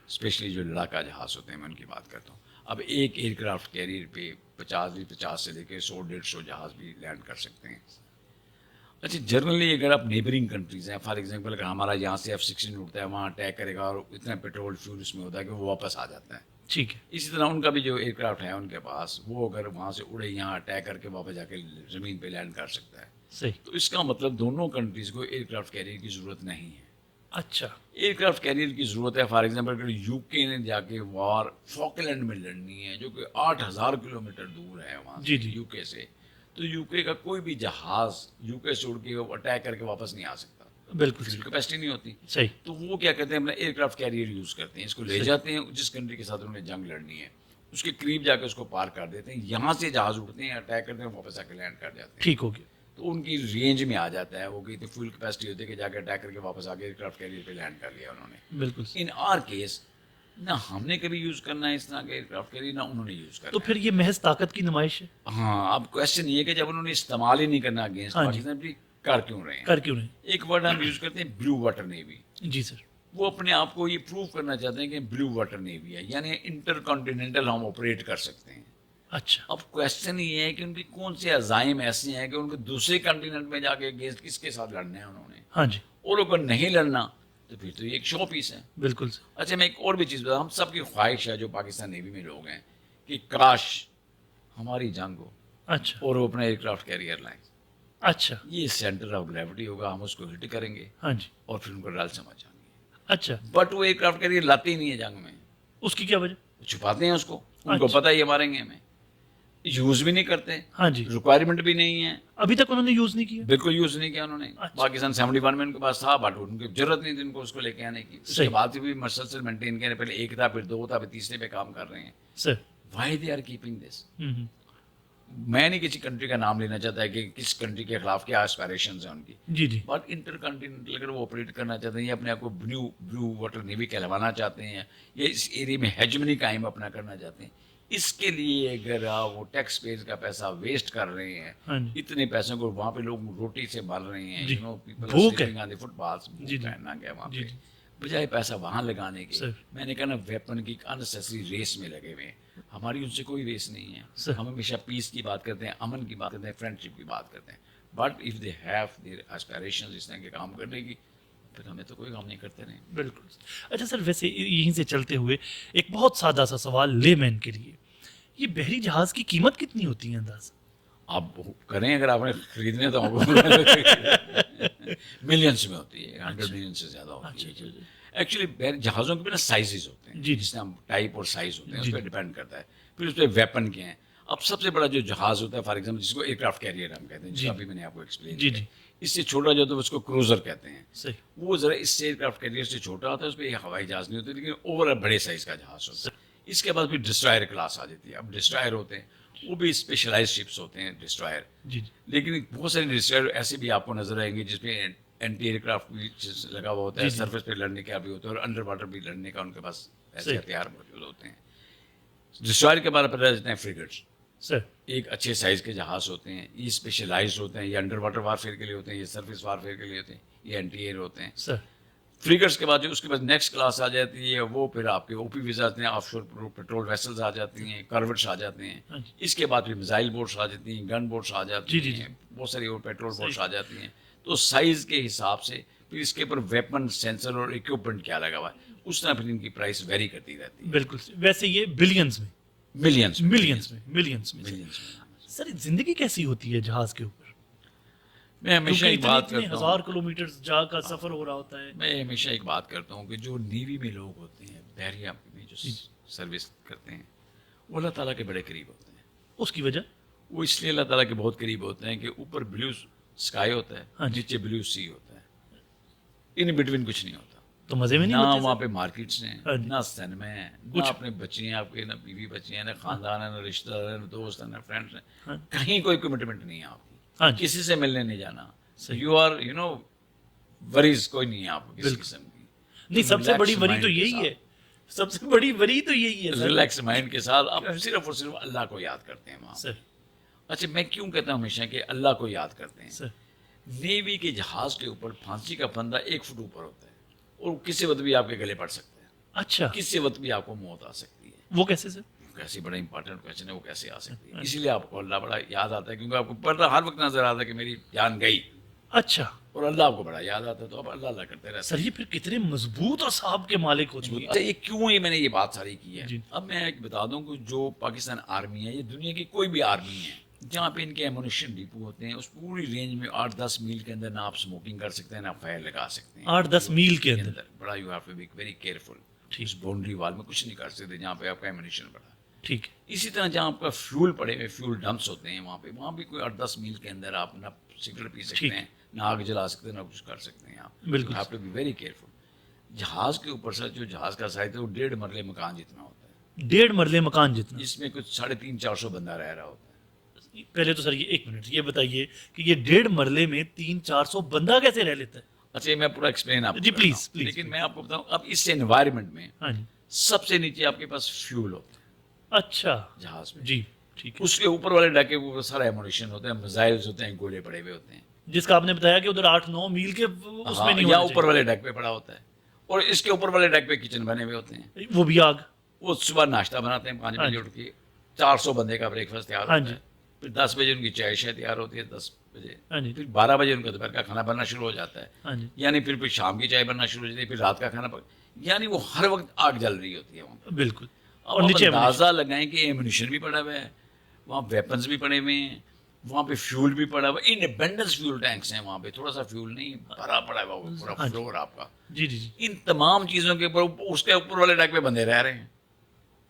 اسپیشلی جو لڑاکا جہاز ہوتے ہیں, میں ان کی بات کرتا ہوں. اب ایک ایئر کرافٹ کیریئر پہ 50 سے لے کے 100-150 جہاز بھی لینڈ کر سکتے ہیں. اچھا, جنرلی اگر آپ نیبرنگ کنٹریز ہیں, فار ایگزامپل اگر ہمارا یہاں سے F-16 اڑتا ہے, وہاں اٹیک کرے گا اور اتنا پیٹرول فیول اس میں ہوتا ہے کہ وہ واپس آ جاتا ہے. ٹھیک ہے. اسی طرح ان کا بھی جو ایئر کرافٹ ہے ان کے پاس, وہ اگر وہاں سے اڑے یہاں اٹیک کر کے واپس جا کے زمین پہ لینڈ کر سکتا ہے. صحیح. تو اس کا مطلب دونوں کنٹریز کو ایئر کرافٹ کیریئر کی ضرورت نہیں ہے. اچھا. ایئر کرافٹ کیریئر کی ضرورت ہے فار ایگزامپل اگر یو کے نے جا کے وار فاکلینڈ میں لڑنی ہے جو کہ 8000 کلومیٹر دور ہے وہاں سے یو کے سے, تو یو کے کا کوئی بھی جہاز یو کے سے اڑ کے اٹیک کر کے واپس نہیں آ سکتا. بالکل کیپیسٹی نہیں ہوتی. صحیح. تو وہ کیا کہتے ہیں, اپنا ایئر کرافٹ کیریئر یوز کرتے ہیں, اس کو لے جاتے ہیں جس کنٹری کے ساتھ انہوں نے جنگ لڑنی ہے اس کے قریب جا کے اس کو پار کر دیتے ہیں, یہاں سے جہاز اڑتے ہیں, اٹیک کرتے ہیں, واپس آ کے لینڈ کر جاتے ہیں. ٹھیک ہو گیا. تو ان کی رینج میں آ جاتا ہے, وہ کتنی فل کیپیسٹی ہوتی ہے کہ جا کے اٹیک کر کے واپس آ کے ایئر کرافٹ کیریئر پہ لینڈ کر لیا انہوں نے. بالکل. ان آر کیس نہ ہم نے کبھی یوز کرنا ہے اس طرح کے ایئر کرافٹ کیریئر, نہ انہوں نے یوز کرنا. تو پھر یہ محض طاقت کی نمائش ہے. ہاں, اب کوشچن یہ ہے کہ جب انہوں نے استعمال ہی نہیں کرنا اگینسٹ پاکستان, بھی کر کیوں رہے ہیں, کر کیوں نہیں. ایک ورڈ ہم یوز کرتے ہیں بلو واٹر نیوی. جی سر. وہ اپنے آپ کو یہ پروو کرنا چاہتے ہیں کہ بلو واٹر نیوی ہے, یعنی انٹر کانٹیننٹل ہم آپریٹ کر سکتے ہیں. اچھا. اب کوشچن یہ ہے کہ ان کی کون سے عزائم ایسے ہیں کہ ان کو دوسرے کنٹیننٹ میں جا کے کس کے ساتھ لڑنا ہے انہوں نے. ہاں جی. اور اگر نہیں لڑنا تو پھر تو یہ ایک شو پیس ہے. بالکل سر. اچھا, میں ایک اور بھی چیز بتا, ہم سب کی خواہش ہے جو پاکستان نیوی میں لوگ ہیں کہ کاش ہماری جنگ ہو اچھا. اور وہ اپنا ایئر کرافٹ کیریئر لائیں. اچھا. یہ سینٹر آف گریوٹی ہوگا, ہم اس کو ہٹ کریں گے ہاں جی. اور پھر ان کو ڈال سمجھ جائیں گے. اچھا. بٹ وہ ایئر کرافٹ کیریئر لاتے ہی نہیں ہے جنگ میں. اس کی کیا وجہ؟ چھپاتے ہیں اس کو, ان کو پتہ ہے یہ ماریں گے ہمیں, یوز بھی نہیں کرتے. ہاں جی. ریکوائرمنٹ بھی نہیں ہے, ابھی تک انہوں نے یوز نہیں کیا. بالکل یوز نہیں کیا انہوں نے. پاکستان 71 میں ان کے پاس تھا, بٹ ان کی ضرورت نہیں تھی ان کو اس کو لے کے آنے کی. اس کے بعد بھی مسلسل مینٹین کریں, پہلے ایک تھا, پھر 2 تھا, پھر تیسرے پہ کام کر رہے ہیں. Sir why they are keeping this. میں نہیں کسی کنٹری کا نام لینا چاہتا ہے کہ کس کنٹری کے خلاف کیا اسپائریشنز ہیں ان کی. جی جی. بٹ انٹر کنٹیننٹل اگر وہ آپریٹ کرنا چاہتے ہیں یا اپنے آپ کو بلو واٹر نیوی کہلوانا چاہتے ہیں یا اس ایریا میں ہیجمنی قائم اپنا کرنا چاہتے ہیں, اس کے لیے اگر آپ وہ ٹیکس پیئرز کا پیسہ ویسٹ کر رہے ہیں, اتنے پیسوں کو وہاں پہ لوگ روٹی سے مال رہے ہیں, فٹ بالز پہننا گیا وہاں پہ, بجائے پیسہ وہاں لگانے کے میں نے کہا نا ویپن کی انسیسری ریس میں لگے ہوئے ہیں. ہماری ان سے کوئی ریس نہیں ہے. ہم ہمیشہ پیس کی بات کرتے ہیں, امن کی بات کرتے ہیں, فرینڈشپ کی بات کرتے ہیں. But if they have their aspirations اس طرح کے کام کرنے کی, پھر ہمیں تو کوئی کام نہیں کرتے رہے. بالکل. اچھا سر, ویسے یہیں سے چلتے ہوئے ایک بہت سادہ سا سوال لے مین کے لیے, یہ بحری جہاز کی قیمت کتنی ہوتی ہے انداز؟ آپ کریں اگر آپ نے خریدنے تو ملینس میں ہوتی ہے, 100 ملین سے زیادہ ہوتی ہے. ایکچولی جہازوں کے بھی نا سائزز ہوتے ہیں, جس میں ٹائپ اور سائز ہوتے ہیں, اس پہ ڈیپینڈ کرتا ہے. پھر اس پہ ویپن کے ہیں. اب سب سے بڑا جو جہاز ہوتا ہے فار ایگزامپل جس کو ایئر کرافٹ کیریئر ہم کہتے ہیں, جس کا ابھی میں نے آپ کو ایکسپلین کیا, اس سے چھوٹا جو ہوتا ہے اس کو کروزر کہتے ہیں. وہ ذرا اس سے ایئر کرافٹ کیریئر سے چھوٹا ہوتا ہے, اس پہ یہ ہوائی جہاز نہیں ہوتی, لیکن اوور بڑے سائز کا جہاز ہوتا ہے. اس کے بعد پھر ڈسٹرائر کلاس آ جاتی ہے. اب ڈسٹرائر ہوتے ہیں, وہ بھی اسپیشلائز شپس ہوتے ہیں ڈسٹرائر. لیکن بہت سارے ڈسٹرائر ایسے بھی آپ کو نظر آئیں گے جس میں اینٹی ایئر کرافٹ بھی لگا ہوا ہوتا ہے, سرفیس پہ لڑنے کا بھی ہوتا ہے, اور انڈر واٹر بھی لڑنے کا ان کے پاس ایسے ہتھیار موجود ہوتے ہیں. ڈسٹرائر کے بارے میں جتنے فریگیٹس ایک اچھے سائز کے جہاز ہوتے ہیں, یہ اسپیشلائزڈ ہوتے ہیں, یہ انڈر واٹر وارفیئر کے لیے ہوتے ہیں, یہ سرفیس وارفیئر کے لیے ہوتے ہیں, یہ اینٹی ایئر ہوتے ہیں. فریگیٹس کے بعد جو اس کے بعد نیکسٹ کلاس آ جاتی ہے, وہ پھر آپ کے او پی ویز آتے ہیں, آف شور پیٹرول ویسلز آ جاتی ہیں, کارویٹس آ جاتے ہیں. اس کے بعد پھر میزائل بوٹس آ جاتی ہیں, گن بوٹس آ جاتی ہیں, بہت ساری اور پیٹرول بوٹس آ جاتی ہیں. تو سائز کے حساب سے پھر اس کے اوپر ویپن, سینسر اور اکوپمنٹ کیا لگا ہوا ہے, اس طرح پھر ان کی پرائس ویری کرتی رہتی ہے. بالکل. ویسے یہ بلینز میں, ملینز میں. سر زندگی کیسی ہوتی ہے جہاز کے اوپر؟ میں ہمیشہ ایک بات کرتا ہوں, 1000 کلومیٹر جا کا سفر ہو رہا ہوتا ہے. میں ہمیشہ ایک بات کرتا ہوں کہ جو نیوی میں لوگ ہوتے ہیں, بحریہ میں جو سروس کرتے ہیں, وہ اللہ تعالیٰ کے بڑے قریب ہوتے ہیں. اس کی وجہ وہ اس لیے اللہ تعالیٰ کے بہت قریب ہوتے ہیں کہ اوپر بلیو اسکائی ہوتا ہے, نیچے بلیو سی ہوتا ہے, ان بٹوین کچھ نہیں ہوتا. تو مزے میں نہیں نہ ہوتے وہاں پہ مارکیٹس ہیں, نہ سینما ہیں, نہ اپنے بچے ہیں آپ کے, نہ بیوی بچے ہیں, نہ خاندان ہے, نہ رشتہ دار ہیں, نہ دوست ہیں, نہ فرینڈس ہیں, کہیں کوئی کمٹمنٹ نہیں ہے آپ کی, کسی سے ملنے نہیں جانا. یو آر وریز کوئی نہیں ہے آپ کو کسی قسم کی. نہیں, سب سے بڑی وری تو یہی ہے, سب سے بڑی وری تو یہی ہے. ریلیکس مائنڈ کے ساتھ آپ صرف اور صرف اللہ کو یاد کرتے ہیں وہاں. اچھا میں کیوں کہتا ہوں ہمیشہ کہ اللہ کو یاد کرتے ہیں. سر نیوی کے جہاز کے اوپر پھانسی کا پھندا 1 فٹ اوپر ہوتا ہے اور کسی وقت بھی آپ کے گلے پڑ سکتا ہے, اچھا کسی وقت بھی آپ کو موت آ سکتی ہے. وہ کیسے سر؟ کیسی بڑا امپورٹنٹ کوشچن ہے, وہ کیسے آ سکتی ہے. اسی لیے آپ کو اللہ بڑا یاد آتا ہے, کیونکہ آپ کو پڑھ ہر وقت نظر آتا ہے کہ میری جان گئی, اچھا اور اللہ آپ کو بڑا یاد آتا ہے, تو آپ اللہ اللہ کرتے رہتے سر, یہ پھر کتنے مضبوط اور صاحب کے مالک ہوتے ہیں. اچھا یہ کیوں یہ میں نے یہ بات ساری کی ہے. جی. اب میں ایک بتا دوں کہ جو پاکستان آرمی ہے, یہ دنیا کی کوئی بھی آرمی ہے جہاں پہ ان کے ایمونیشن ڈپو ہوتے ہیں, اس پوری رینج میں 8-10 میل کے اندر نہ آپ سموکنگ کر سکتے ہیں, نہ فائر لگا سکتے ہیں. 8-10 میل کے اندر بڑا you have to be very careful. اس باؤنڈری وال میں کچھ نہیں کر سکتے جہاں پہ آپ کا ایمونیشن پڑا. ٹھیک ہے. اسی طرح جہاں آپ کا فیول پڑے ہوئے فیول ڈمپس ہوتے ہیں, وہاں بھی کوئی 8-10 میل کے اندر آپ نہ سگریٹ پی سکتے ہیں, نہ آگ جلا سکتے ہیں, نہ کچھ کر سکتے ہیں. آپ بالکل have to be very careful. جہاز کے اوپر سے جو جہاز کا سائز ہے وہ 1.5 مرلے مکان جتنا ہوتا ہے, 1.5 مرلے مکان جتنا, جس میں کچھ 350-400 بندہ رہ رہا ہوتا ہے. پہلے تو سر یہ 1 منٹ یہ بتائیے کہ یہ 1.5 مرلے میں 300-400 بندہ کیسے رہ لیتا ہے؟ اچھا میں پورا ایکسپلین آپ کو جی کرتا پلیز ہوں. لیکن میں آپ کو بتاؤں اب اس انوائرمنٹ میں ہاں جی. سب سے نیچے آپ کے پاس فیول ہوتا ہے اچھا جہاز میں. جی ٹھیک ہے. اس کے اوپر والے ڈھکے کے اوپر سارا ایمونیشن ہوتا ہے, میزائلز ہوتے ہیں, گولے پڑے ہوئے ہوتے ہیں, جس کا آپ نے بتایا کہ ادھر 8-9 میل کے اس میں نہیں یا ہونا اوپر والے ڈھک پہ پڑا ہوتا ہے, اور اس کے اوپر والے ڈھک پہ کچن بنے ہوئے ہوتے ہیں. چاہیے. وہ بھی آگ. وہ صبح ناشتہ بناتے ہیں 5 بجے اٹھ کے, 400 بندے کا بریک فاسٹ تیار ہوتا ہے. پھر 10 بجے ان کی چائے شائے تیار ہوتی ہے, 10 بجے. پھر 12 بجے ان کا دوپہر کا کھانا بننا شروع ہو جاتا ہے, یعنی پھر شام کی چائے بننا شروع ہو جاتی ہے, پھر رات کا کھانا یعنی وہ ہر وقت آگ جل رہی ہوتی ہے وہاں. بالکل. اور نیچے اندازہ لگائیں کہ ایمونیشن بھی پڑا ہوا ہے, وہاں ویپنز بھی پڑے ہوئے ہیں, وہاں پہ فیول بھی پڑا ہوا ہے, ان ابنڈنس فیول ٹینکس ہیں وہاں پہ, تھوڑا سا فیول نہیں, بھرا پڑا ہوا وہ پورا فلور آپ کا. جی جی جی. ان تمام چیزوں کے اوپر اس کے اوپر والے ڈیک پہ بندے رہ رہے ہیں,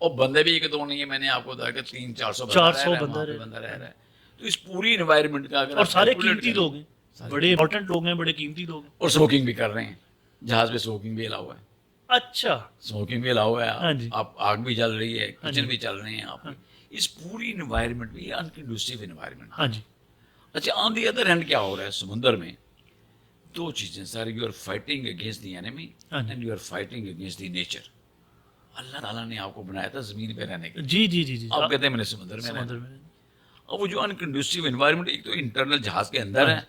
اور بندے بھی ایک دو نہیں ہے, میں نے آپ کو بتایا کہ 300-400 بندہ رہ رہا ہے. تو اس پوری انوائرمنٹ کا اگر اور سارے قیمتی لوگ ہیں, بڑے امپورٹنٹ لوگ ہیں, بڑے قیمتی لوگ ہیں, اور اسموکنگ بھی کر رہے ہیں جہاز پہ, اسموکنگ بھی الاؤ ہے. اچھا اسموکنگ بھی الاؤ ہے, آپ آگ بھی جل رہی ہے, کچن بھی چل رہے ہیں آپ. اس پوری انوائرمنٹ میں یہ انکنڈوسیو انوائرمنٹ. ہاں جی. اچھا آن دی ادر ہینڈ کیا ہو رہا ہے سمندر میں؟ 2 چیزیں sir, you are fighting against the enemy and you are fighting against the nature. اللہ تعالیٰ نے آپ کو بنایا تھا زمین پہ رہنے کے, جی جی جی جی. آپ کہتے ہیں میں نے سمندر میں رہنا. اور وہ جو انکنڈوسیو انوائرمنٹ, ایک تو انٹرنل جہاز کے اندر ہے,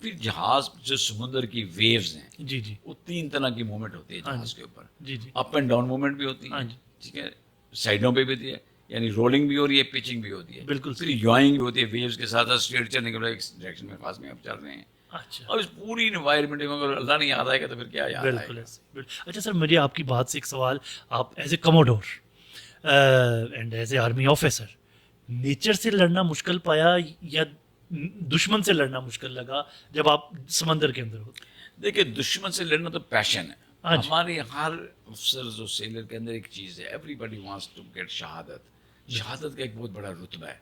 پھر جہاز جو سمندر کی ویوز ہیں, جی جی, وہ 3 طرح کی موومنٹ ہوتی ہے جہاز کے اوپر. جی جی. اپ اینڈ ڈاؤن موومنٹ بھی ہوتی ہے, ٹھیک ہے, سائڈوں پہ بھی ہوتی ہے, یعنی رولنگ بھی ہو رہی ہے, پچنگ بھی ہوتی ہے. بالکل. پھر یوائنگ بھی ہوتی ہے, ویوز کے ساتھ اسٹریٹ چلنے کے بعد ایک ڈائریکشن میں خاص میں آپ چل رہے ہیں. اچھا. اور اس پوری انوائرمنٹ میں اگر اللہ نہیں یاد آئے گا تو پھر کیا یاد آئے گا. اچھا سر, مجھے آپ کی بات سے ایک سوال, آپ as a commodore and as A army officer, nature سے لڑنا مشکل پایا یا دشمن سے لڑنا مشکل لگا جب آپ سمندر کے اندر ہوتے؟ دیکھیں دشمن سے لڑنا تو پیشن ہے. ہمارے ہر افسر اور سیلر کے اندر ایک چیز ہے, everybody wants to get شہادت. شہادت کا ایک بہت بڑا رتبہ ہے.